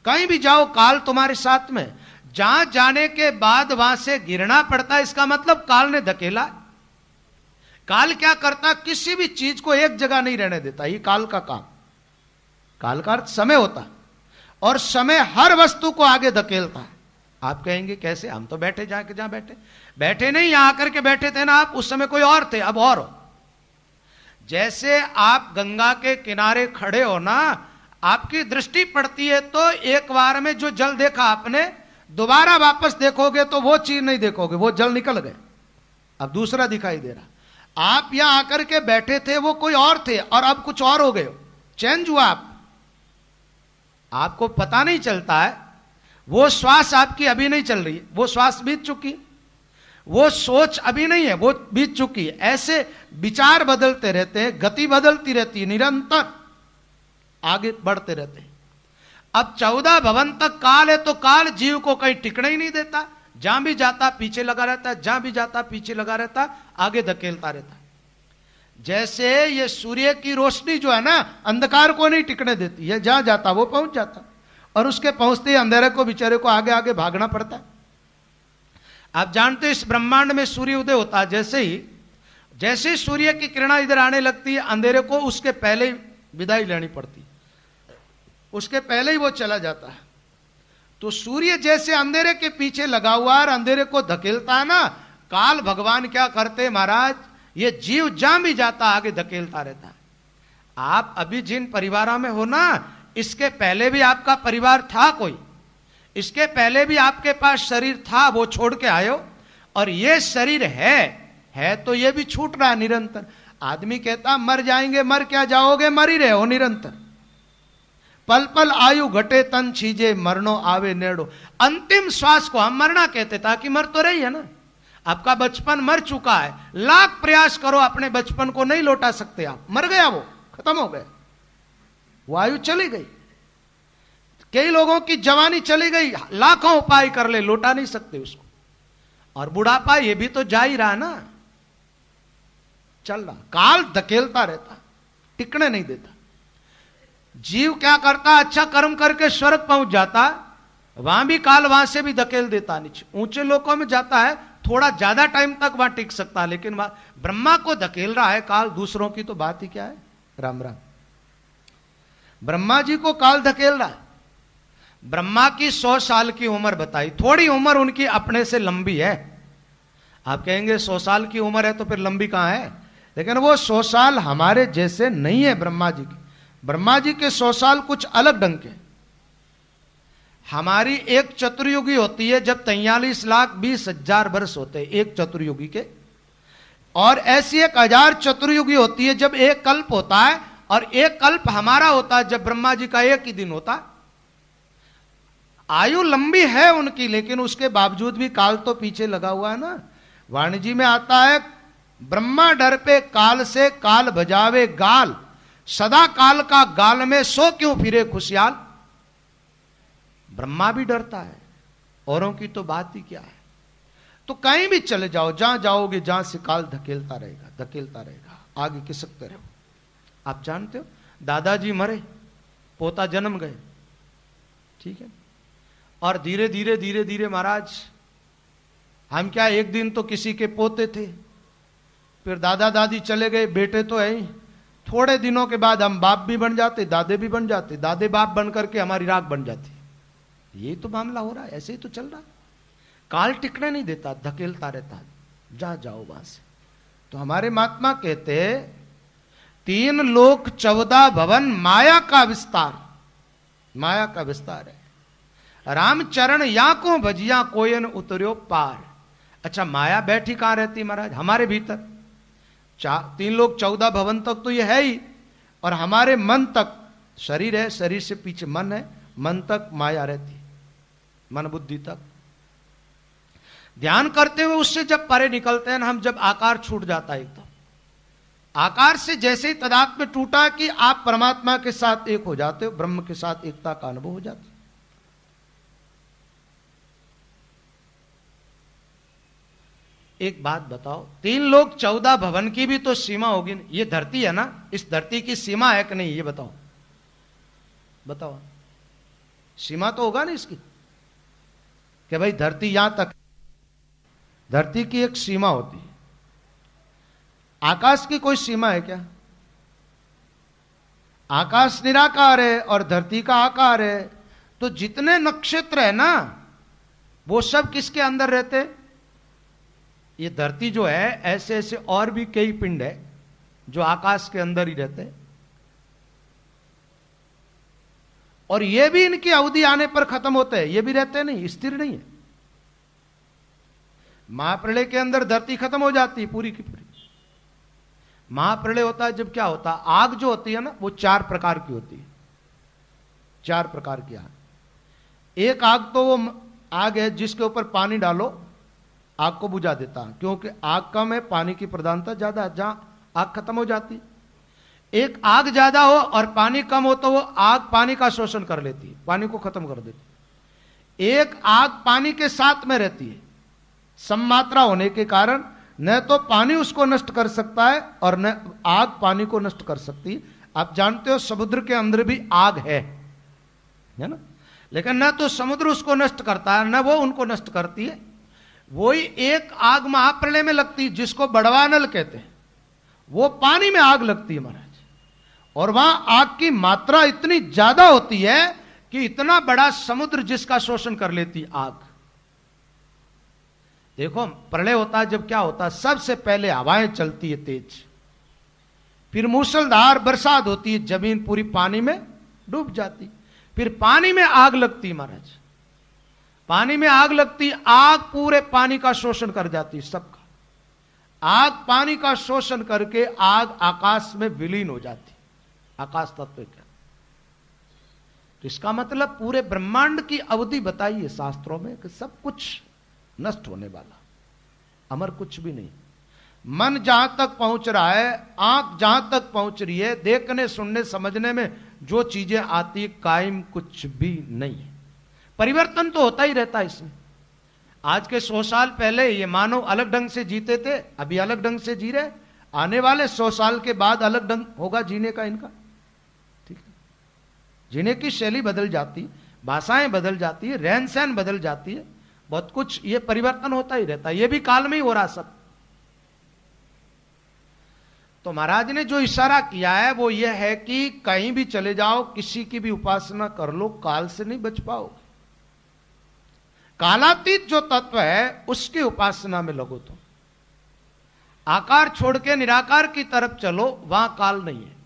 कहीं भी जाओ काल तुम्हारे साथ में। जहां जाने के बाद वहां से गिरना पड़ता है, इसका मतलब काल ने धकेला। काल क्या करता? किसी भी चीज को एक जगह नहीं रहने देता, ये काल का काम। काल का अर्थ समय होता, और समय हर वस्तु को आगे धकेलता है। आप कहेंगे कैसे? हम तो बैठे जाके जहां बैठे, बैठे नहीं, यहां आकर के बैठे थे ना आप, उस समय कोई और थे, अब और हो। जैसे आप गंगा के किनारे खड़े हो ना, आपकी दृष्टि पड़ती है तो एक बार में जो जल देखा आपने, दोबारा वापस देखोगे तो वो चीज नहीं देखोगे, वो जल निकल गए, अब दूसरा दिखाई दे रहा। आप यहां आकर के बैठे थे, वो कोई और थे और अब कुछ और हो गए, चेंज हुआ आपको पता नहीं चलता है। वो श्वास आपकी अभी नहीं चल रही है, वो श्वास बीत चुकी, वो सोच अभी नहीं है, वो बीत चुकी है। ऐसे विचार बदलते रहते हैं, गति बदलती रहती है, निरंतर आगे बढ़ते रहते हैं। अब 14 भवन तक काल है, तो काल जीव को कहीं टिकने ही नहीं देता, जहां भी जाता पीछे लगा रहता, जहां भी जाता पीछे लगा रहता, आगे धकेलता रहता। जैसे ये सूर्य की रोशनी जो है ना, अंधकार को नहीं टिकने देती है, जहां जाता वो पहुंच जाता, और उसके पहुंचते ही अंधेरे को बेचारे को आगे आगे भागना पड़ता है। आप जानते हैं इस ब्रह्मांड में सूर्य उदय होता है, जैसे ही सूर्य की किरणा इधर आने लगती है, अंधेरे को उसके पहले ही विदाई लेनी पड़ती, उसके पहले ही वो चला जाता है। तो सूर्य जैसे अंधेरे के पीछे लगा हुआ और अंधेरे को धकेलता है ना, काल भगवान क्या करते महाराज, ये जीव जहां भी जाता आगे धकेलता रहता है। आप अभी जिन परिवारों में हो ना, इसके पहले भी आपका परिवार था कोई, इसके पहले भी आपके पास शरीर था, वो छोड़ के आयो, और ये शरीर है तो ये भी छूट रहा है निरंतर। आदमी कहता मर जाएंगे, मर क्या जाओगे, मर ही रहे हो निरंतर। पल पल आयु घटे तन छीजे, मरनो आवे नेड़ो। अंतिम श्वास को हम मरना कहते, ताकि मर तो रही है ना। आपका बचपन मर चुका है, लाख प्रयास करो अपने बचपन को नहीं लौटा सकते आप, मर गया, वो खत्म हो गया, वो आयु चली गई। कई लोगों की जवानी चली गई, लाखों उपाय कर ले, लौटा नहीं सकते उसको। और बुढ़ापा ये भी तो जा ही रहा ना, चल रहा, काल धकेलता रहता, टिकने नहीं देता। जीव क्या करता, अच्छा कर्म करके स्वर्ग पहुंच जाता, वहां भी काल वहां से भी धकेल देता नीचे। ऊंचे लोकों में जाता है, थोड़ा ज्यादा टाइम तक वहां टिक सकता है, लेकिन ब्रह्मा को धकेल रहा है काल, दूसरों की तो बात ही क्या है। राम राम। ब्रह्मा जी को काल धकेल रहा है। ब्रह्मा की 100 साल की उम्र बताई, थोड़ी उम्र उनकी अपने से लंबी है। आप कहेंगे 100 साल की उम्र है तो फिर लंबी कहां है, लेकिन वो 100 साल हमारे जैसे नहीं है ब्रह्मा जी की। ब्रह्मा जी के 100 साल कुछ अलग ढंग के। हमारी एक चतुर्युगी होती है जब 43,20,000 वर्ष होते हैं एक चतुर्युगी के, और ऐसी 1,000 चतुर्युगी होती है जब एक कल्प होता है, और एक कल्प हमारा होता है जब ब्रह्मा जी का एक ही दिन होता है। आयु लंबी है उनकी, लेकिन उसके बावजूद भी काल तो पीछे लगा हुआ है ना। वाणी जी में आता है, ब्रह्मा डर पे काल से, काल बजावे गाल, सदा काल का गाल में सो क्यों फिरे खुशियाल। ब्रह्मा भी डरता है, औरों की तो बात ही क्या है। तो कहीं भी चले जाओ, जहां जाओगे जहां से काल धकेलता रहेगा, धकेलता रहेगा, आगे खिसकते रहो। आप जानते हो, दादाजी मरे, पोता जन्म गए, ठीक है, और धीरे धीरे धीरे धीरे महाराज, हम क्या एक दिन तो किसी के पोते थे, फिर दादा दादी चले गए, बेटे तो है ही, थोड़े दिनों के बाद हम बाप भी बन जाते, दादे भी बन जाते, दादे बाप बन करके हमारी राख बन जाती। ये तो मामला हो रहा है, ऐसे ही तो चल रहा। काल टिकने नहीं देता, धकेलता रहता, जहां जाओ वहां से। तो हमारे महात्मा कहते, 3 लोक 14 भवन माया का विस्तार, माया का विस्तार है। रामचरण या को भजिया कोयन उतर्यो पार। अच्छा, माया बैठी कहां रहती महाराज? हमारे भीतर। 3 लोक 14 भवन तक तो ये है ही, और हमारे मन तक, शरीर है, शरीर से पीछे मन है, मन तक माया रहती, मन बुद्धि तक। ध्यान करते हुए उससे जब परे निकलते हैं, हम जब आकार छूट जाता है एकदम, आकार से जैसे ही तदात्म्य टूटा कि आप परमात्मा के साथ एक हो जाते हो, ब्रह्म के साथ एकता का अनुभव हो जाता है। एक बात बताओ, 3 लोक 14 भवन की भी तो सीमा होगी। ये धरती है ना, इस धरती की सीमा है कि नहीं, ये बताओ, बताओ, सीमा तो होगा ना इसकी, कि भाई धरती यहां तक। धरती की एक सीमा होती है, आकाश की कोई सीमा है क्या? आकाश निराकार है और धरती का आकार है, तो जितने नक्षत्र है ना वो सब किसके अंदर रहते? ये धरती जो है, ऐसे ऐसे और भी कई पिंड है जो आकाश के अंदर ही रहते हैं, और ये भी इनकी अवधि आने पर खत्म होते हैं, ये भी रहते नहीं, स्थिर नहीं है। महाप्रलय के अंदर धरती खत्म हो जाती है पूरी की पूरी। महाप्रलय होता है जब क्या होता है, आग जो होती है ना वो 4 प्रकार की होती है, 4 प्रकार की आग। एक आग तो वो आग है जिसके ऊपर पानी डालो आग को बुझा देता है, क्योंकि आग कम है, पानी की प्रधानता ज्यादा है, जहां आग खत्म हो जाती। एक आग ज्यादा हो और पानी कम हो तो वो आग पानी का शोषण कर लेती है, पानी को खत्म कर देती है। एक आग पानी के साथ में रहती है, सममात्रा होने के कारण न तो पानी उसको नष्ट कर सकता है और न आग पानी को नष्ट कर सकती है। आप जानते हो समुद्र के अंदर भी आग है ना, लेकिन न तो समुद्र उसको नष्ट करता है न वो उनको नष्ट करती है। वही एक आग महाप्रलय में लगती है जिसको बड़वानल कहते हैं, वो पानी में आग लगती है महाराज, और वहां आग की मात्रा इतनी ज्यादा होती है कि इतना बड़ा समुद्र जिसका शोषण कर लेती आग। देखो प्रलय होता है जब क्या होता है, सबसे पहले हवाएं चलती है तेज, फिर मूसलधार बरसात होती है, जमीन पूरी पानी में डूब जाती, फिर पानी में आग लगती है महाराज, पानी में आग लगती, आग पूरे पानी का शोषण कर जाती है सबका। आग पानी का शोषण करके आग आकाश में विलीन हो जाती, आकाश तत्व क्या। तो इसका मतलब पूरे ब्रह्मांड की अवधि बताई है शास्त्रों में कि सब कुछ नष्ट होने वाला, अमर कुछ भी नहीं। मन जहां तक पहुंच रहा है, आंख जहां तक पहुंच रही है, देखने सुनने समझने में जो चीजें आती, कायम कुछ भी नहीं है। परिवर्तन तो होता ही रहता है इसमें। आज के 100 साल पहले ये मानव अलग ढंग से जीते थे, अभी अलग ढंग से जी रहे, आने वाले 100 साल के बाद अलग ढंग होगा जीने का इनका, ठीक है। जीने की शैली बदल जाती, भाषाएं बदल जाती है, रहन सहन बदल जाती है, बहुत कुछ ये परिवर्तन होता ही रहता है, ये भी काल में ही हो रहा सब। तो महाराज ने जो इशारा किया है वो ये है कि कहीं भी चले जाओ, किसी की भी उपासना कर लो, काल से नहीं बच पाओगे। कालातीत जो तत्व है उसकी उपासना में लगो तुम। आकार छोड़ के निराकार की तरफ चलो, वहां काल नहीं है।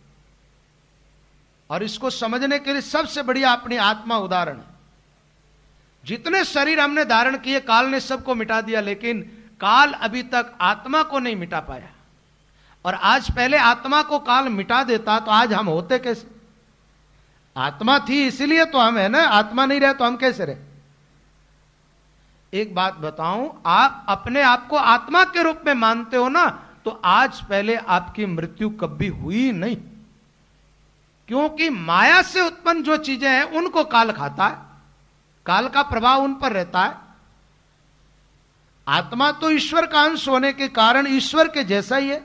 और इसको समझने के लिए सबसे बढ़िया अपनी आत्मा उदाहरण है। जितने शरीर हमने धारण किए काल ने सबको मिटा दिया, लेकिन काल अभी तक आत्मा को नहीं मिटा पाया। और आज पहले आत्मा को काल मिटा देता तो आज हम होते कैसे? आत्मा थी इसलिए तो हम है ना, आत्मा नहीं रहे तो हम कैसे रहे? एक बात बताऊं, आप अपने आप को आत्मा के रूप में मानते हो ना, तो आज पहले आपकी मृत्यु कभी हुई नहीं, क्योंकि माया से उत्पन्न जो चीजें हैं उनको काल खाता है, काल का प्रभाव उन पर रहता है। आत्मा तो ईश्वर का अंश होने के कारण ईश्वर के जैसा ही है,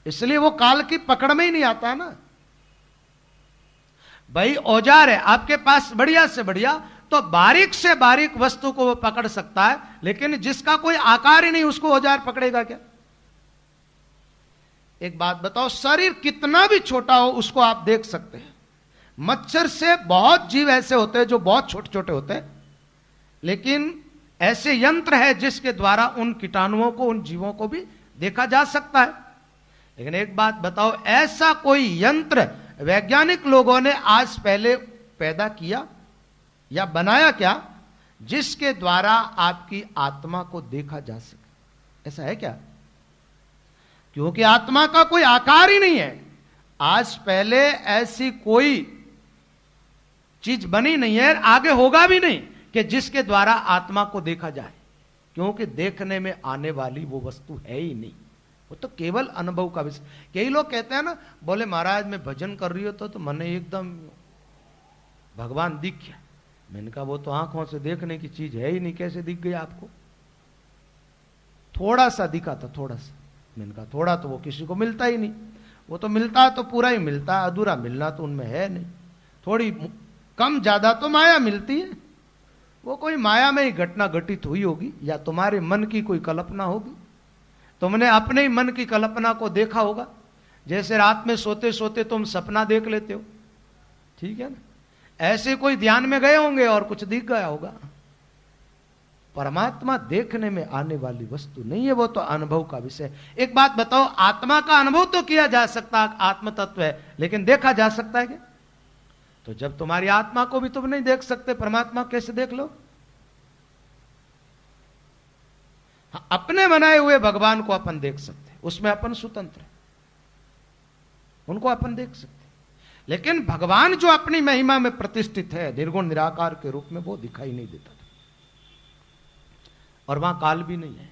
इसलिए वो काल की पकड़ में ही नहीं आता है ना। भाई औजार है आपके पास बढ़िया से बढ़िया, तो बारीक से बारीक वस्तु को वो पकड़ सकता है, लेकिन जिसका कोई आकार ही नहीं उसको औजार पकड़ेगा क्या? एक बात बताओ, शरीर कितना भी छोटा हो उसको आप देख सकते हैं। मच्छर से बहुत जीव ऐसे होते हैं जो बहुत छोटे छोटे होते हैं, लेकिन ऐसे यंत्र है जिसके द्वारा उन कीटाणुओं को, उन जीवों को भी देखा जा सकता है। लेकिन एक बात बताओ, ऐसा कोई यंत्र वैज्ञानिक लोगों ने आज पहले पैदा किया या बनाया क्या जिसके द्वारा आपकी आत्मा को देखा जा सके? ऐसा है क्या? क्योंकि आत्मा का कोई आकार ही नहीं है। आज पहले ऐसी कोई चीज बनी नहीं है, आगे होगा भी नहीं कि जिसके द्वारा आत्मा को देखा जाए, क्योंकि देखने में आने वाली वो वस्तु है ही नहीं, वो तो केवल अनुभव का विषय। कई लोग कहते हैं ना, बोले महाराज मैं भजन कर रही हो तो मैंने एकदम भगवान दिख गया। मैंने कहा वो तो आंखों से देखने की चीज है ही नहीं, कैसे दिख गई आपको? थोड़ा सा दिखा था, थोड़ा सा। मैंने कहा थोड़ा तो वो किसी को मिलता ही नहीं, वो तो मिलता है तो पूरा ही मिलता है, अधूरा मिलना तो उनमें है नहीं। थोड़ी कम ज्यादा तो माया मिलती है, वो कोई माया में ही घटना घटित हुई होगी, या तुम्हारे मन की कोई कल्पना होगी, तुमने अपने ही मन की कल्पना को देखा होगा। जैसे रात में सोते सोते तुम सपना देख लेते हो, ठीक है ना, ऐसे कोई ध्यान में गए होंगे और कुछ दिख गया होगा। परमात्मा देखने में आने वाली वस्तु नहीं है, वो तो अनुभव का विषय। एक बात बताओ, आत्मा का अनुभव तो किया जा सकता है, आत्म तत्व है, लेकिन देखा जा सकता है क्या? तो जब तुम्हारी आत्मा को भी तुम नहीं देख सकते, परमात्मा कैसे देख लो? अपने बनाए हुए भगवान को अपन देख सकते, उसमें अपन स्वतंत्र है, उनको अपन देख सकते। लेकिन भगवान जो अपनी महिमा में प्रतिष्ठित है निर्गुण निराकार के रूप में, वो दिखाई नहीं देता था। और वहां काल भी नहीं है।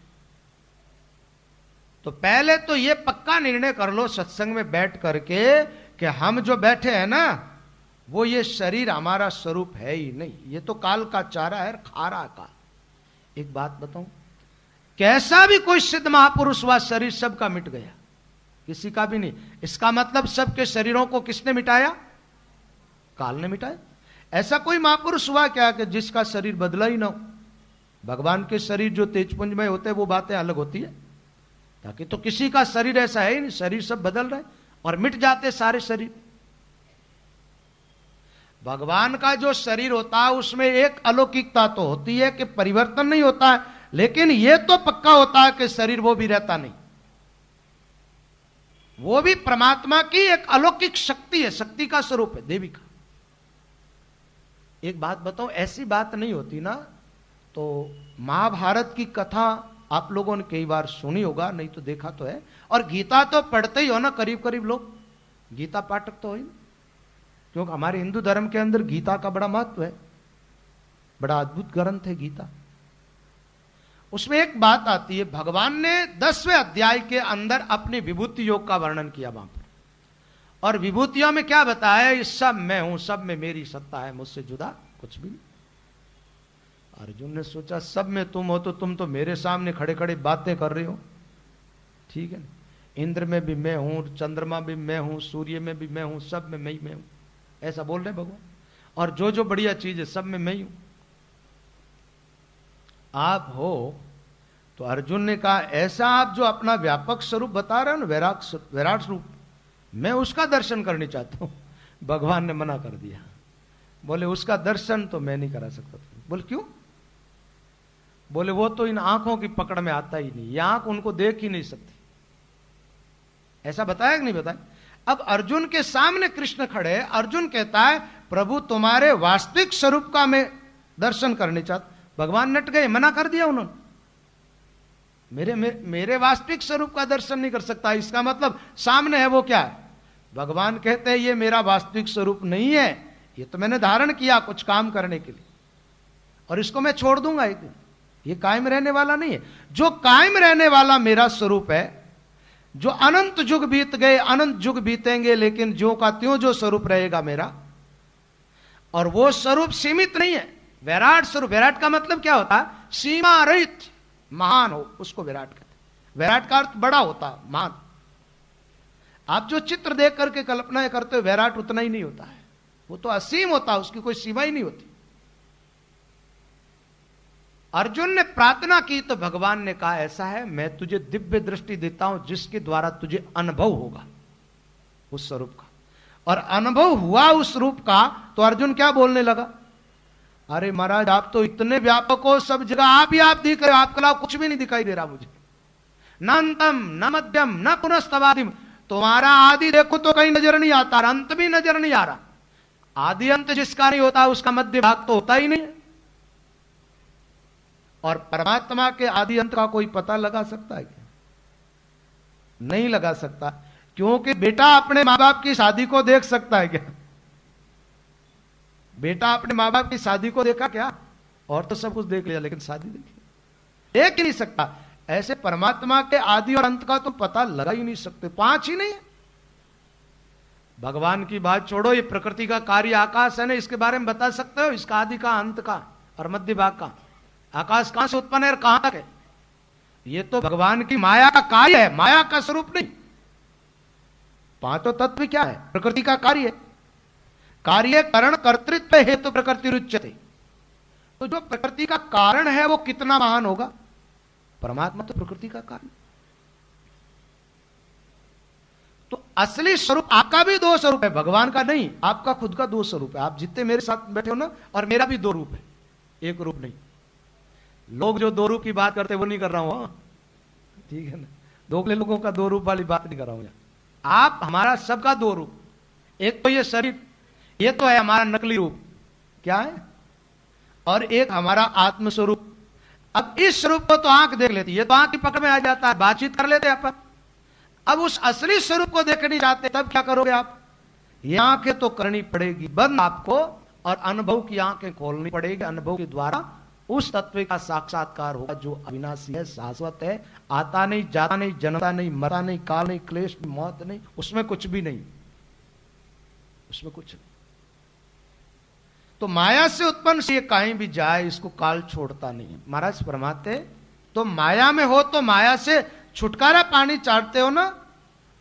तो पहले तो ये पक्का निर्णय कर लो सत्संग में बैठ करके कि हम जो बैठे हैं ना, वो ये शरीर हमारा स्वरूप है ही नहीं, ये तो काल का चारा है, खारा का। एक बात बताऊं, कैसा भी कोई सिद्ध महापुरुष हुआ, शरीर सबका मिट गया, किसी का भी नहीं। इसका मतलब सबके शरीरों को किसने मिटाया? काल ने मिटाया। ऐसा कोई महापुरुष हुआ क्या कि जिसका शरीर बदला ही ना हो? भगवान के शरीर जो तेजपुंज में होते हैं वो बातें अलग होती है, ताकि तो किसी का शरीर ऐसा है ही नहीं, शरीर सब बदल रहे और मिट जाते सारे शरीर। भगवान का जो शरीर होता है उसमें एक अलौकिकता तो होती है कि परिवर्तन नहीं होता है, लेकिन यह तो पक्का होता है कि शरीर वो भी रहता नहीं। वो भी परमात्मा की एक अलौकिक शक्ति है, शक्ति का स्वरूप है, देवी का। एक बात बताओ, ऐसी बात नहीं होती ना, तो महाभारत की कथा आप लोगों ने कई बार सुनी होगा, नहीं तो देखा तो है, और गीता तो पढ़ते ही हो ना, करीब करीब लोग गीता पाठक तो हो ही, क्योंकि हमारे हिंदू धर्म के अंदर गीता का बड़ा महत्व है, बड़ा अद्भुत ग्रंथ है गीता। उसमें एक बात आती है, भगवान ने 10वें अध्याय के अंदर अपनी विभूति योग का वर्णन किया वहां पर, और विभूतियों में क्या बताया? इस सब मैं हूं, सब में मेरी सत्ता है, मुझसे जुदा कुछ भी नहीं। अर्जुन ने सोचा सब में तुम हो तो तुम तो मेरे सामने खड़े खड़े बातें कर रहे हो, ठीक है ना? इंद्र में भी मैं हूं, चंद्रमा में मैं हूं, सूर्य में भी मैं हूं, सब में मैं ही मैं हूं, ऐसा बोल रहे भगवान। और जो जो बढ़िया चीज है सब में मैं ही हूं। आप हो तो अर्जुन ने कहा ऐसा आप जो अपना व्यापक स्वरूप बता रहे हो ना, विराट स्वरूप, मैं उसका दर्शन करना चाहता हूं। भगवान ने मना कर दिया, बोले उसका दर्शन तो मैं नहीं करा सकता। बोले क्यों? बोले वो तो इन आंखों की पकड़ में आता ही नहीं, ये आंख उनको देख ही नहीं सकती। ऐसा बताया कि नहीं बताया? अब अर्जुन के सामने कृष्ण खड़े, अर्जुन कहता है प्रभु तुम्हारे वास्तविक स्वरूप का मैं दर्शन करने चाहता। भगवान नट गए, मना कर दिया उन्होंने, मेरे वास्तविक स्वरूप का दर्शन नहीं कर सकता। इसका मतलब सामने है वो क्या है? भगवान कहते हैं ये मेरा वास्तविक स्वरूप नहीं है, ये तो मैंने धारण किया कुछ काम करने के लिए, और इसको मैं छोड़ दूंगा एक दिन, ये कायम रहने वाला नहीं है। जो कायम रहने वाला मेरा स्वरूप है, जो अनंत युग बीत गए, अनंत युग बीतेंगे, लेकिन ज्यों का त्यों जो स्वरूप रहेगा मेरा, और वो स्वरूप सीमित नहीं है, विराट स्वरूप। विराट का मतलब क्या होता है? सीमा रहित, महान हो, उसको विराट कहते हैं। विराट का अर्थ बड़ा होता है, महान। आप जो चित्र देख करके कल्पनाएं करते हो, विराट उतना ही नहीं होता है, वो तो असीम होता है, उसकी कोई सीमा ही नहीं होती। अर्जुन ने प्रार्थना की तो भगवान ने कहा ऐसा है, मैं तुझे दिव्य दृष्टि देता हूं जिसके द्वारा तुझे अनुभव होगा उस स्वरूप का। और अनुभव हुआ उस रूप का तो अर्जुन क्या बोलने लगा? अरे महाराज आप तो इतने व्यापक हो, सब जगह आप ही आप दिख रहे हो, आपके अलावा कुछ भी नहीं दिखाई दे रहा मुझे। न अंतम न मध्यम न पुनस्तवादिम, तुम्हारा आदि देखो तो कहीं नजर नहीं आता, अंत भी नजर नहीं आ रहा। आदि अंत जिसका नहीं होता उसका मध्य भाग तो होता ही नहीं। और परमात्मा के आदि अंत का कोई पता लगा सकता है क्या? नहीं लगा सकता, क्योंकि बेटा अपने मां बाप की शादी को देख सकता है क्या? बेटा अपने मां बाप की शादी को देखा क्या? और तो सब कुछ देख लिया, लेकिन शादी देख ही नहीं सकता। ऐसे परमात्मा के आदि और अंत का तो पता लगा ही नहीं सकते, पांच ही नहीं है। भगवान की बात छोड़ो, ये प्रकृति का कार्य आकाश है ना, इसके बारे में बता सकते हो? इसका आदि का, अंत का और मध्य भाग का। आकाश कहां से उत्पन्न है और कहां तक है? ये तो भगवान की माया का कार्य है, माया का स्वरूप नहीं। पांचों तत्व क्या है? प्रकृति का कार्य है। कार्य कारण कर्तृत्व हेतु प्रकृति रुच्यते। तो जो प्रकृति का कारण है वो कितना महान होगा? परमात्मा तो प्रकृति का कारण। तो असली स्वरूप आपका भी दो स्वरूप है, भगवान का नहीं, आपका खुद का दो स्वरूप है। आप जितने मेरे साथ बैठे हो ना, और मेरा भी दो रूप है, एक रूप नहीं। लोग जो दो रूप की बात करते हैं वो नहीं कर रहा हूं, ठीक है ना। दोगले लोगों का दो रूप वाली बात नहीं कर रहा हूं। आप हमारा सबका दो रूप, एक तो ये शरीर, ये तो है हमारा नकली रूप, क्या है, और एक हमारा आत्म स्वरूप। अब इस स्वरूप को तो आंख देख लेती है, तो आंख की पकड़ में आ जाता है, बातचीत कर लेते हैं अपन। अब उस असली स्वरूप को देखना चाहते, तब क्या करोगे आप? ये आंखें तो करनी पड़ेगी बंद आपको, और अनुभव की आंखें खोलनी पड़ेगी। अनुभव के द्वारा उस तत्व का साक्षात्कार होगा जो अविनाशी है, शाश्वत है, आता नहीं, जाता नहीं, जन्मता नहीं, मरता नहीं, काल नहीं, क्लेश नहीं, मौत नहीं, उसमें कुछ भी नहीं, उसमें कुछ नहीं। तो माया से उत्पन्न से कहीं भी जाए, इसको काल छोड़ता नहीं है। महाराज फरमाते, तो माया में हो तो माया से छुटकारा पानी चाटते हो ना,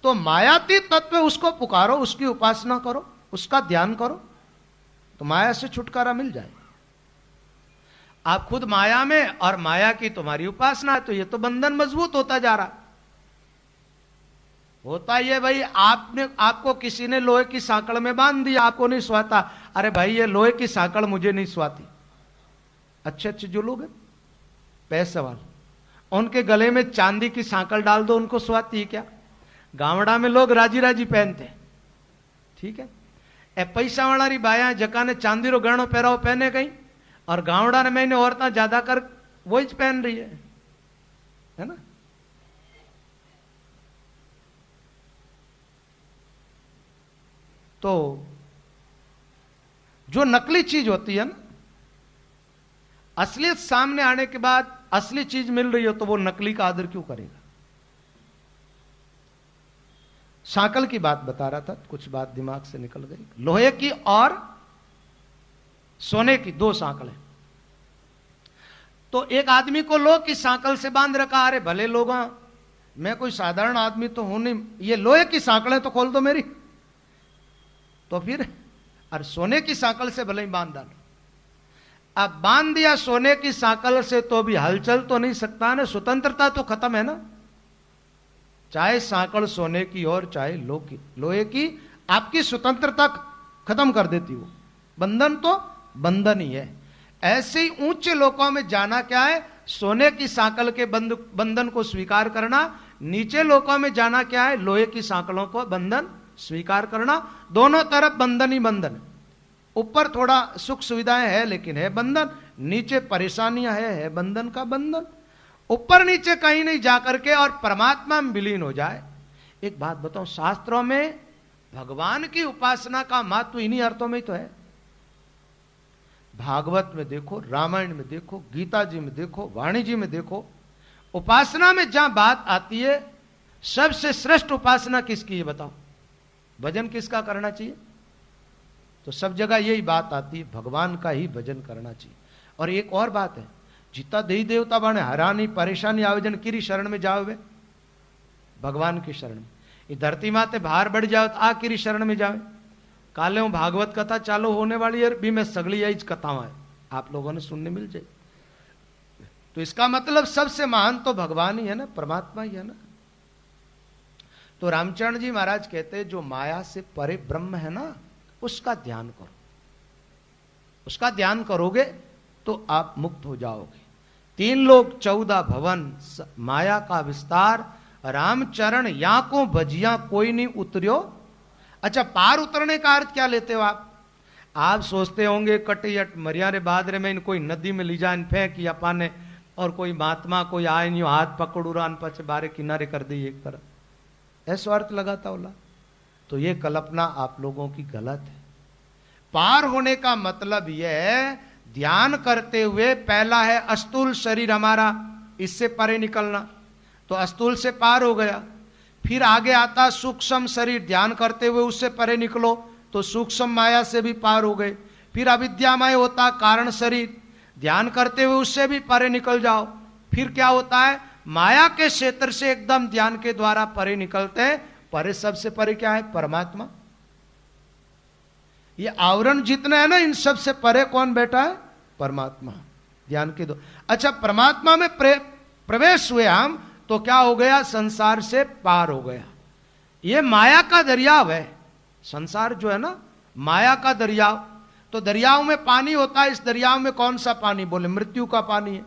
तो मायातीत तत्व उसको पुकारो, उसकी उपासना करो, उसका ध्यान करो, तो माया से छुटकारा मिल जाए। आप खुद माया में और माया की तुम्हारी उपासना है, तो ये तो बंधन मजबूत होता जा रहा। होता ये भाई, आपको किसी ने लोहे की सांकड़ में बांध दिया, आपको नहीं स्वाता। अरे भाई ये लोहे की सांकड़ मुझे नहीं स्वाती। अच्छे अच्छे जो लोग हैं पैसे वाले, उनके गले में चांदी की सांकड़ डाल दो, उनको स्वाती है क्या? गावड़ा में लोग राजी राजी पहनते, ठीक है। ए पैसा वाली बाया जका ने चांदी रो गहनो पहराव पहने गई, और गावड़ा ने मैंने औरतें ज्यादा कर वही पहन रही है ना। तो जो नकली चीज होती है ना, असलियत सामने आने के बाद असली चीज मिल रही हो तो वो नकली का आदर क्यों करेगा? सांकल की बात बता रहा था, कुछ बात दिमाग से निकल गई। लोहे की और सोने की दो सांकल है। तो एक आदमी को लोहे की सांकल से बांध रखा। अरे भले लोग, मैं कोई साधारण आदमी तो हूं नहीं, ये लोहे की सांकलें तो खोल दो मेरी। तो फिर अरे सोने की सांकल से भले ही बांध डालो। अब बांध दिया सोने की सांकल से तो भी हलचल तो नहीं सकता ना, स्वतंत्रता तो खत्म है ना। चाहे सांकल सोने की और चाहे लोहे की, आपकी स्वतंत्रता खत्म कर देती वो। बंधन तो बंधन ही है। ऐसे ही ऊंचे लोकों में जाना क्या है? सोने की सांकल के बंधन को स्वीकार करना। नीचे लोकों में जाना क्या है? लोहे की सांकलों को बंधन स्वीकार करना। दोनों तरफ बंधन ही बंधन। ऊपर थोड़ा सुख सुविधाएं है लेकिन है बंधन, नीचे परेशानियां है बंधन का बंधन। ऊपर नीचे कहीं नहीं जाकर के और परमात्मा में विलीन हो जाए। एक बात बताऊं, शास्त्रों में भगवान की उपासना का महत्व इन्हीं अर्थों में ही तो है। भागवत में देखो, रामायण में देखो, गीता जी में देखो, वाणी जी में देखो, उपासना में जहां बात आती है, सबसे श्रेष्ठ उपासना किसकी है बताओ? भजन किसका करना चाहिए? तो सब जगह यही बात आती है, भगवान का ही भजन करना चाहिए। और एक और बात है, जितना देवी देवता बने हरानी परेशानी आवेदन किरी शरण में जाओ, वे भगवान की शरण में। ये धरती माते बाहर बढ़ जाओ तो आ किरी शरण में जाओ। काले भागवत कथा चालू होने वाली है, भी मैं सगली यही कथाओं है, आप लोगों ने सुनने मिल जाए। तो इसका मतलब सबसे महान तो भगवान ही है ना, परमात्मा ही है ना। तो रामचरण जी महाराज कहते हैं, जो माया से परे ब्रह्म है ना, उसका ध्यान करो। उसका ध्यान करोगे तो आप मुक्त हो जाओगे। 3 लोक 14 भवन, माया का विस्तार, रामचरण या को भजिया कोई नहीं उतरियो। अच्छा, पार उतरने का अर्थ क्या लेते हो आप सोचते होंगे कटियट मरियारे बादरे में इन कोई नदी में ली जाए फेंक या पाने, और कोई महात्मा कोई आए नहीं हाथ पकड़ू रान पचे बारे किनारे कर दी एक तरफ, ऐसा अर्थ लगाता होला। तो ये कल्पना आप लोगों की गलत है। पार होने का मतलब यह है, ध्यान करते हुए पहला है अस्तूल शरीर हमारा, इससे परे निकलना, तो अस्तूल से पार हो गया। फिर आगे आता सूक्ष्म शरीर, ध्यान करते हुए उससे परे निकलो तो सूक्ष्म माया से भी पार हो गए। फिर अविद्यामय होता कारण शरीर, ध्यान करते हुए उससे भी परे निकल जाओ। फिर क्या होता है? माया के क्षेत्र से एकदम ध्यान के द्वारा परे निकलते हैं। परे सबसे परे क्या है? परमात्मा। ये आवरण जितने है ना, इन सबसे परे कौन बैठा है? परमात्मा। ध्यान के दो। अच्छा, परमात्मा में प्रवेश हुए हम तो क्या हो गया? संसार से पार हो गया। ये माया का दरियाव है। संसार जो है ना माया का दरियाव। तो दरियाव में पानी होता है, इस दरियाव में कौन सा पानी? बोले मृत्यु का पानी है।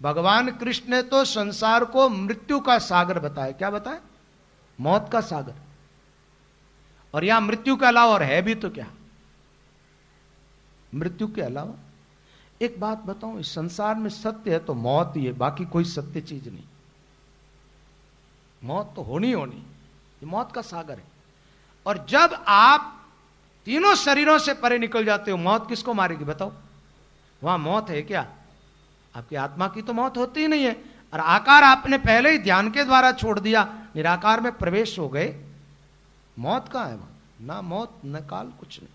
भगवान कृष्ण ने तो संसार को मृत्यु का सागर बताया। क्या बताया? मौत का सागर। और यहां मृत्यु के अलावा और है भी तो क्या? मृत्यु के अलावा एक बात बताऊं, इस संसार में सत्य है तो मौत ही है, बाकी कोई सत्य चीज नहीं। मौत तो होनी होनी, ये मौत का सागर है। और जब आप तीनों शरीरों से परे निकल जाते हो, मौत किसको मारेगी बताओ? वहां मौत है क्या? आपकी आत्मा की तो मौत होती ही नहीं है। और आकार आपने पहले ही ध्यान के द्वारा छोड़ दिया, निराकार में प्रवेश हो गए, मौत कहां है? वहां ना मौत न काल, कुछ नहीं।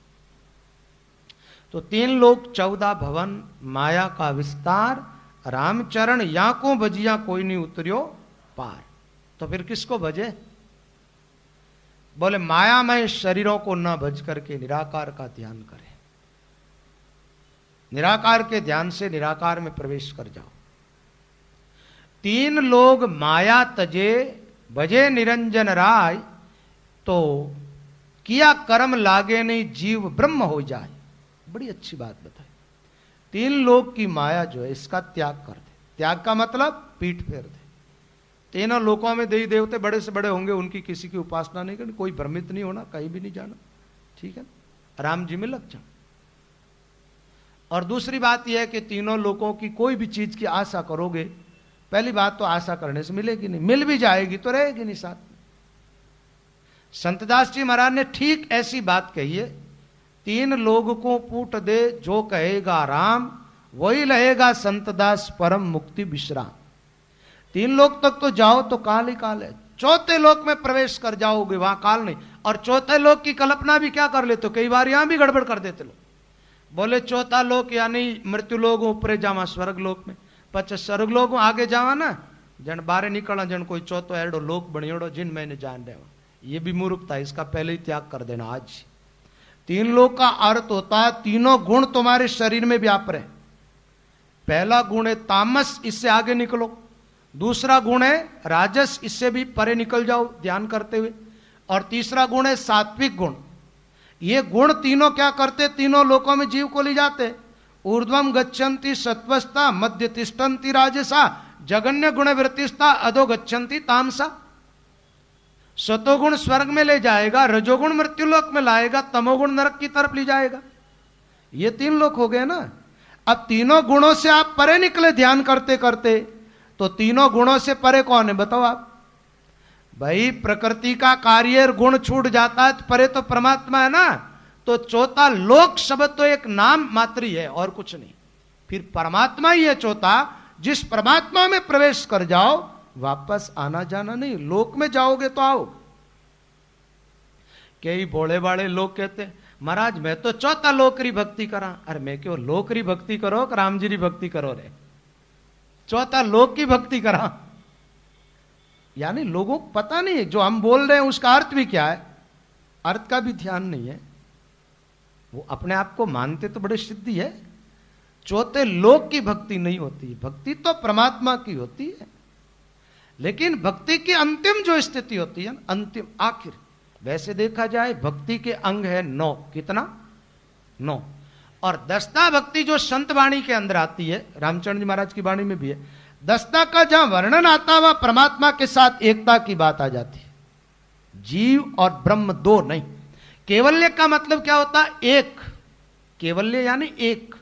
तो 3 लोक 14 भवन, माया का विस्तार, रामचरण या को बजिया कोई नहीं उतरियो पार। तो फिर किसको भजे? बोले मायामय शरीरों को न भज करके निराकार का ध्यान करें। निराकार के ध्यान से निराकार में प्रवेश कर जाओ। 3 लोग माया तजे, भजे निरंजन राय, तो किया कर्म लागे नहीं, जीव ब्रह्म हो जाए। बड़ी अच्छी बात बताई। 3 लोग की माया जो है इसका त्याग कर दे। त्याग का मतलब पीठ फेर दे। 3 लोकों में देवी देवते बड़े से बड़े होंगे, उनकी किसी की उपासना नहीं करनी, कोई भ्रमित नहीं होना, कहीं भी नहीं जाना, ठीक है? राम जी में लग जाओ। और दूसरी बात यह है कि 3 लोकों की कोई भी चीज की आशा करोगे, पहली बात तो आशा करने से मिलेगी नहीं, मिल भी जाएगी तो रहेगी नहीं साथ में। संतदास जी महाराज ने ठीक ऐसी बात कही है, 3 लोग को पूट दे जो कहेगा राम, वही रहेगा संतदास परम मुक्ति विश्राम। 3 लोक तक तो जाओ तो काल ही काल है। 4थे लोक में प्रवेश कर जाओगे, वहां काल नहीं। और 4थे लोक की कल्पना भी क्या कर लेते हो, कई बार यहां भी गड़बड़ कर देते लोग। बोले 4था लोक यानी मृत्यु लोग ऊपरे जावा स्वर्ग लोक में, पच स्वर्ग लोग आगे जावा ना, जन बारे निकला जन कोई 4थो एडो लोक बनियोड़ो जिन मैंने जान रहे हो। ये भी मूर्खता, इसका पहले ही त्याग कर देना आज। 3 लोक का अर्थ होता है 3 गुण तुम्हारे शरीर में व्याप रहे। पहला गुण है तामस, इससे आगे निकलो। दूसरा गुण है राजस, इससे भी परे निकल जाओ ध्यान करते हुए। और तीसरा गुण है सात्विक गुण। ये गुण तीनों क्या करते? 3 लोकों में जीव को ले जाते। ऊर्ध्वम गच्छन्ति सत्वस्ता, मध्य तिष्ठन्ति राजसा, जगन्य गुण वृत्तिस्ता, अधो गच्छन्ति तामसा। सतोगुण स्वर्ग में ले जाएगा, रजोगुण मृत्युलोक में लाएगा, तमोगुण नरक की तरफ ले जाएगा। ये 3 लोक हो गए ना। अब 3 गुणों से आप परे निकले ध्यान करते करते, तो 3 गुणों से परे कौन है बताओ आप? भाई प्रकृति का कार्य गुण छूट जाता है तो परे तो परमात्मा है ना। तो 4था लोक शब्द तो एक नाम मात्र ही है और कुछ नहीं, फिर परमात्मा ही है 4था। जिस परमात्मा में प्रवेश कर जाओ, वापस आना जाना नहीं। लोक में जाओगे तो आओ। कई भोले बाड़े लोग कहते महाराज मैं तो 4था लोक री भक्ति करा। अरे मैं क्यों लोक री भक्ति करो कि राम जी री भक्ति करो रे? 4था लोक की भक्ति करा। यानी लोगों को पता नहीं है जो हम बोल रहे हैं उसका अर्थ भी क्या है, अर्थ का भी ध्यान नहीं है। वो अपने आप को मानते तो बड़े सिद्धि है। 4थे लोक की भक्ति नहीं होती, भक्ति तो परमात्मा की होती है। लेकिन भक्ति की अंतिम जो स्थिति होती है, अंतिम आखिर, वैसे देखा जाए भक्ति के अंग है 9। कितना? 9। और 10ता भक्ति जो संत वाणी के अंदर आती है, रामचंद्र जी महाराज की वाणी में भी है, 10ता का जहां वर्णन आता वह परमात्मा के साथ एकता की बात आ जाती है। जीव और ब्रह्म 2 नहीं। केवल्य का मतलब क्या होता है? एक। केवल्य यानी एक,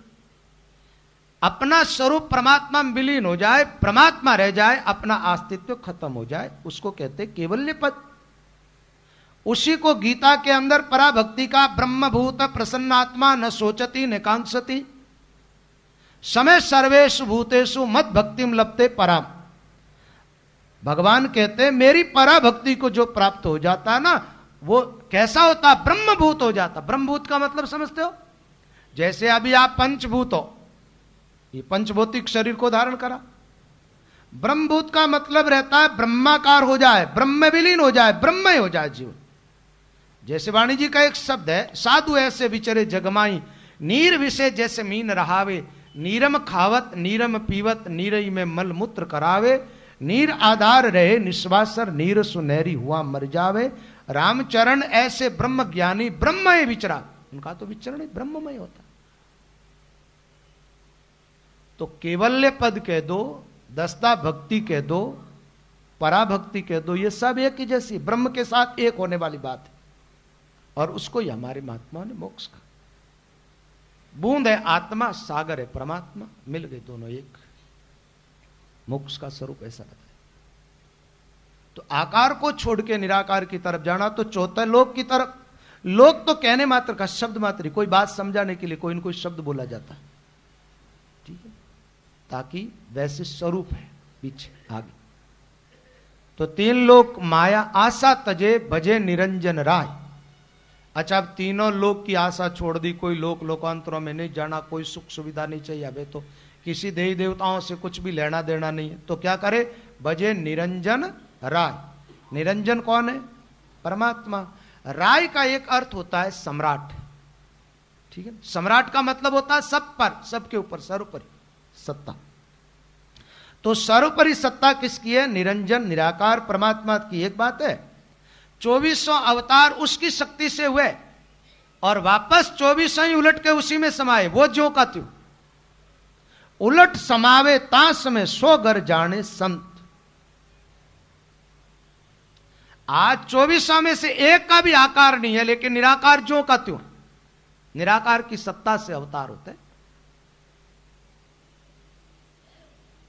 अपना स्वरूप परमात्मा में विलीन हो जाए, परमात्मा रह जाए, अपना अस्तित्व खत्म हो जाए, उसको कहते केवल्य पद। उसी को गीता के अंदर पराभक्ति का ब्रह्मभूत प्रसन्नात्मा न सोचती न कांक्षति समय सर्वेषु भूतेषु मद भक्तिम लभते पराम। भगवान कहते हैं मेरी पराभक्ति को जो प्राप्त हो जाता है ना, वो कैसा होता? ब्रह्मभूत हो जाता। ब्रह्मभूत का मतलब समझते हो? जैसे अभी आप पंचभूत हो, ये पंचभौतिक शरीर को धारण करा। ब्रह्मभूत का मतलब रहता है ब्रह्माकार हो जाए, ब्रह्म विलीन हो जाए, ब्रह्म हो जाए जीव। जैसे वाणी जी का एक शब्द है, साधु ऐसे विचरे जगमाई, नीर विषय जैसे मीन रहावे, नीरम खावत नीरम पीवत, नीरई में मल मूत्र करावे, नीर आधार रहे निश्वासर नीर सुनहरी हुआ मर जावे। रामचरण ऐसे ब्रह्म ज्ञानी ब्रह्ममय विचरा, उनका तो विचरण ब्रह्ममय होता। तो केवल्य पद कह दो, दस्ता भक्ति कह दो, पराभक्ति कह दो, ये सब एक ही जैसी ब्रह्म के साथ एक होने वाली बात है। और उसको ही हमारे महात्माओं ने मोक्ष का, बूंद है आत्मा, सागर है परमात्मा, मिल गए दोनों एक, मोक्ष का स्वरूप ऐसा बताया। तो आकार को छोड़ के निराकार की तरफ जाना तो चौथा लोक की तरफ। लोक तो कहने मात्र का, शब्द मात्र, कोई बात समझाने के लिए कोई न कोई शब्द बोला जाता है, ठीक है, ताकि वैसे स्वरूप है पीछे आगे। तो तीन लोक माया आशा तजे भजे निरंजन राय। अच्छा, अब तीनों लोक की आशा छोड़ दी, कोई लोक लोकांतरों में नहीं जाना, कोई सुख सुविधा नहीं चाहिए, अबे तो किसी देवी देवताओं से कुछ भी लेना देना नहीं है, तो क्या करे, भजे निरंजन राय। निरंजन कौन है? परमात्मा। राय का एक अर्थ होता है सम्राट, ठीक है, सम्राट का मतलब होता है सब पर, सबके ऊपर, सर्वोपरि सत्ता। तो सर्वोपरि सत्ता किसकी है? निरंजन निराकार परमात्मा की। एक बात है, 2400 अवतार उसकी शक्ति से हुए और वापस 2400 ही उलट के उसी में समाये, वो ज्यों का त्यों। उलट समावे तास में सो घर जाने संत। आज 2400 में से एक का भी आकार नहीं है, लेकिन निराकार ज्यों का त्यों, निराकार की सत्ता से अवतार होते हैं।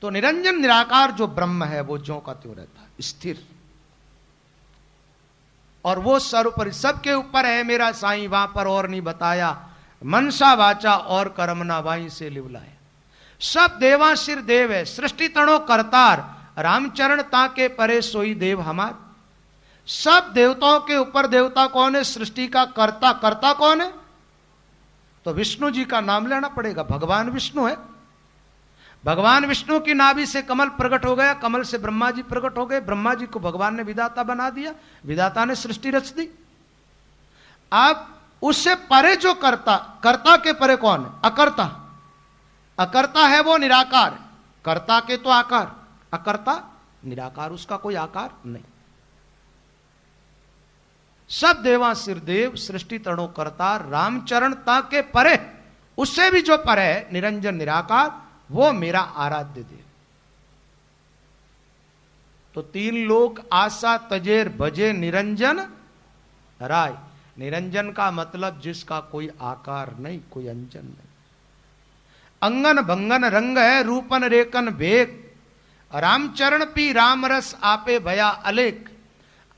तो निरंजन निराकार जो ब्रह्म है वो ज्यों का त्यों रहता है, स्थिर, और वो सर्वोपरि सबके ऊपर है। मेरा साईं वहां पर और नहीं बताया, मनसा वाचा और कर्मना वाई से लिवलाया। सब देवाशिर देव है, सृष्टि तणो करतार, रामचरण ताके परे सोई देव हमार। सब देवताओं के ऊपर देवता कौन है? सृष्टि का कर्ता। कर्ता कौन है? तो विष्णु जी का नाम लेना पड़ेगा, भगवान विष्णु है। भगवान विष्णु की नाभि से कमल प्रकट हो गया, कमल से ब्रह्मा जी प्रकट हो गए, ब्रह्मा जी को भगवान ने विधाता बना दिया, विधाता ने सृष्टि रच दी। अब उससे परे जो कर्ता, कर्ता के परे कौन है? अकर्ता। अकर्ता है वो निराकार, कर्ता के तो आकार, अकर्ता निराकार, उसका कोई आकार नहीं। सब देवा सिर देव, सृष्टि तणो करता, रामचरण ताके परे, उससे भी जो परे है निरंजन निराकार, वो मेरा आराध्य देव। तो तीन लोक आशा तजेर भजे निरंजन राय। निरंजन का मतलब जिसका कोई आकार नहीं, कोई अंजन नहीं। अंगन भंगन रंग है, रूपन रेकन भेक, रामचरण पी रामरस आपे भया अलेख।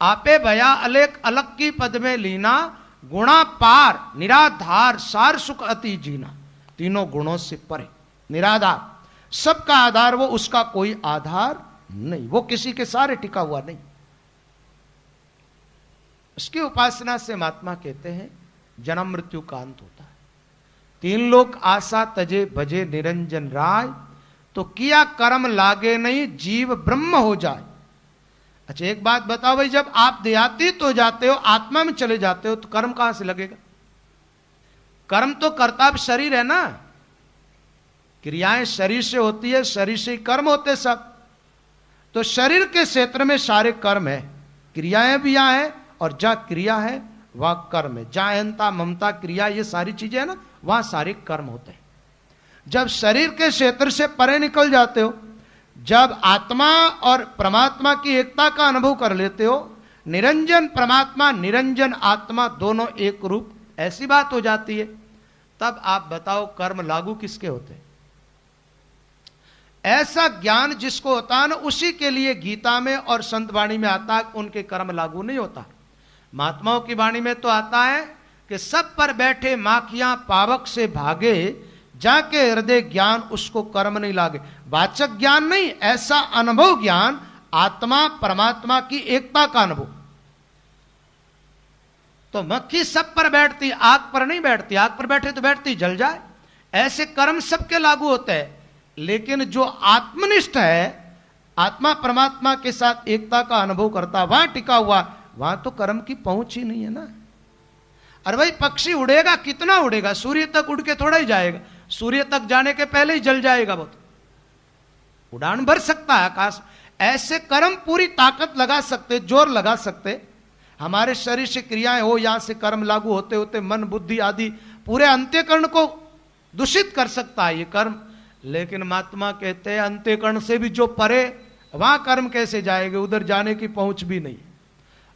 आपे भया अलेख, अलग की पद में लीना, गुणा पार निराधार, सार सुख अति जीना। तीनों गुणों से परे, निराधार, सबका आधार वो, उसका कोई आधार नहीं, वो किसी के सारे टिका हुआ नहीं। उसकी उपासना से महात्मा कहते हैं जन्म मृत्यु का अंत होता है। तीन लोक आशा तजे भजे निरंजन राय, तो किया कर्म लागे नहीं, जीव ब्रह्म हो जाए। अच्छा, एक बात बताओ भाई, जब आप देहातीत हो जाते हो, आत्मा में चले जाते हो, तो कर्म कहां से लगेगा? कर्म तो करता शरीर है ना, क्रियाएं शरीर से होती है, शरीर से ही कर्म होते सब। तो शरीर के क्षेत्र में सारे कर्म है, क्रियाएं भी यहां है, और जहां क्रिया है वहां कर्म है। जहां अहंता ममता क्रिया ये सारी चीजें है ना, वहां सारे कर्म होते हैं। जब शरीर के क्षेत्र से परे निकल जाते हो, जब आत्मा और परमात्मा की एकता का अनुभव कर लेते हो, निरंजन परमात्मा निरंजन आत्मा दोनों एक रूप, ऐसी बात हो जाती है, तब आप बताओ कर्म लागू किसके होते हैं? ऐसा ज्ञान जिसको होता है ना, उसी के लिए गीता में और संत वाणी में आता है उनके कर्म लागू नहीं होता। महात्माओं की वाणी में तो आता है कि सब पर बैठे माखियां पावक से भागे, जाके हृदय ज्ञान उसको कर्म नहीं लागे। वाचक ज्ञान नहीं, ऐसा अनुभव ज्ञान, आत्मा परमात्मा की एकता का अनुभव। तो मक्खी सब पर बैठती, आग पर नहीं बैठती, आग पर बैठे तो बैठती जल जाए। ऐसे कर्म सबके लागू होते हैं, लेकिन जो आत्मनिष्ठ है, आत्मा परमात्मा के साथ एकता का अनुभव करता, वहां टिका हुआ, वहां तो कर्म की पहुंच ही नहीं है ना। अरे भाई, पक्षी उड़ेगा, कितना उड़ेगा? सूर्य तक उड़ के थोड़ा ही जाएगा, सूर्य तक जाने के पहले ही जल जाएगा वो। उड़ान भर सकता है आकाश। ऐसे कर्म पूरी ताकत लगा सकते, जोर लगा सकते, हमारे शरीर से क्रियाएं हो, यहां से कर्म लागू होते होते मन बुद्धि आदि पूरे अंत्यकरण को दूषित कर सकता है ये कर्म। लेकिन महात्मा कहते हैं अंत्यकरण से भी जो परे, वहां कर्म कैसे जाएंगे, उधर जाने की पहुंच भी नहीं।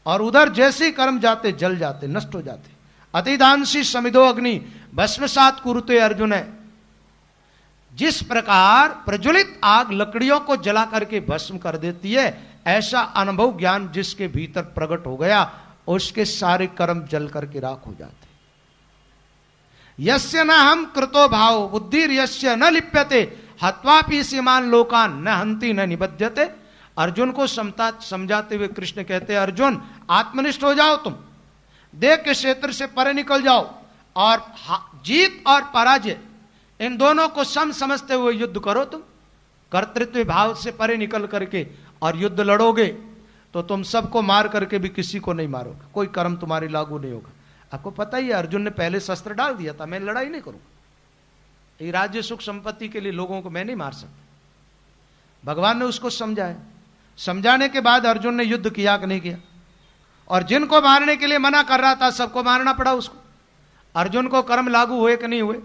और उधर जैसे ही कर्म जाते जल जाते, नष्ट हो जाते। अतिदांशी समिदो अग्नि भस्मसात कुरुते अर्जुन है। जिस प्रकार प्रज्वलित आग लकड़ियों को जला करके भस्म कर देती है, ऐसा अनुभव ज्ञान जिसके भीतर प्रकट हो गया, उसके सारे कर्म जल करके राख हो जाते। यस्य न हम कृतो भाव बुद्धि यस्य न लिप्यते हत्वापि सीमान लोकान न हंति न निबध्यते। अर्जुन को समझाते हुए कृष्ण कहते हैं, अर्जुन आत्मनिष्ठ हो जाओ, तुम देह के क्षेत्र से परे निकल जाओ और जीत और पराजय इन दोनों को सम समझते हुए युद्ध करो। तुम कर्तृत्व भाव से परे निकल करके और युद्ध लड़ोगे तो तुम सबको मार करके भी किसी को नहीं मारोगे, कोई कर्म तुम्हारी लागू नहीं होगा। आपको पता ही है अर्जुन ने पहले शस्त्र डाल दिया था, मैं लड़ाई नहीं करूंगा, ये राज्य सुख संपत्ति के लिए लोगों को मैं नहीं मार सकता। भगवान ने उसको समझाया, समझाने के बाद अर्जुन ने युद्ध किया कि नहीं किया? और जिनको मारने के लिए मना कर रहा था सबको मारना पड़ा उसको। अर्जुन को कर्म लागू हुए कि नहीं हुए?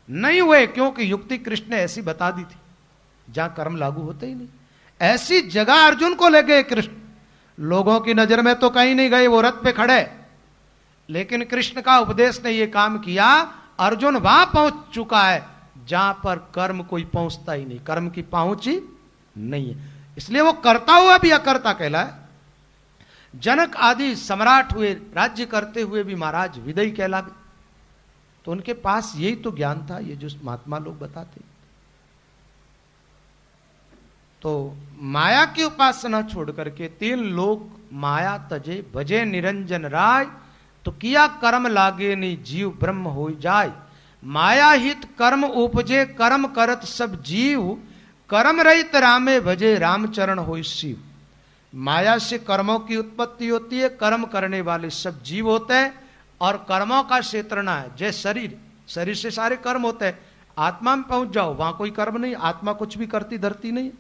नहीं हुए, क्योंकि युक्ति कृष्ण ने ऐसी बता दी थी जहां कर्म लागू होते ही नहीं। ऐसी जगह अर्जुन को ले गए कृष्ण, लोगों की नजर में तो कहीं नहीं गए, वो रथ पे खड़े, लेकिन कृष्ण का उपदेश ने यह काम किया, अर्जुन वहां पहुंच चुका है जहां पर कर्म कोई पहुंचता ही नहीं, कर्म की पहुंच ही नहीं है, इसलिए वो करता हुआ भी अकर्ता कहलाए। जनक आदि सम्राट हुए, राज्य करते हुए भी महाराज विदयी कहला गए, तो उनके पास यही तो ज्ञान था, ये जो महात्मा लोग बताते। तो माया की उपासना छोड़ करके 3 लोग माया तजे भजे निरंजन राय, तो किया कर्म लागे नहीं जीव ब्रह्म हो जाय। माया हित कर्म उपजे कर्म करत सब जीव, कर्म रहित रामे भजे रामचरण हो शिव। माया से कर्मों की उत्पत्ति होती है, कर्म करने वाले सब जीव होते हैं, और कर्मों का क्षेत्रना है जैसे शरीर, शरीर से सारे कर्म होते हैं। आत्मा में पहुंच जाओ, वहां कोई कर्म नहीं, आत्मा कुछ भी करती धरती नहीं।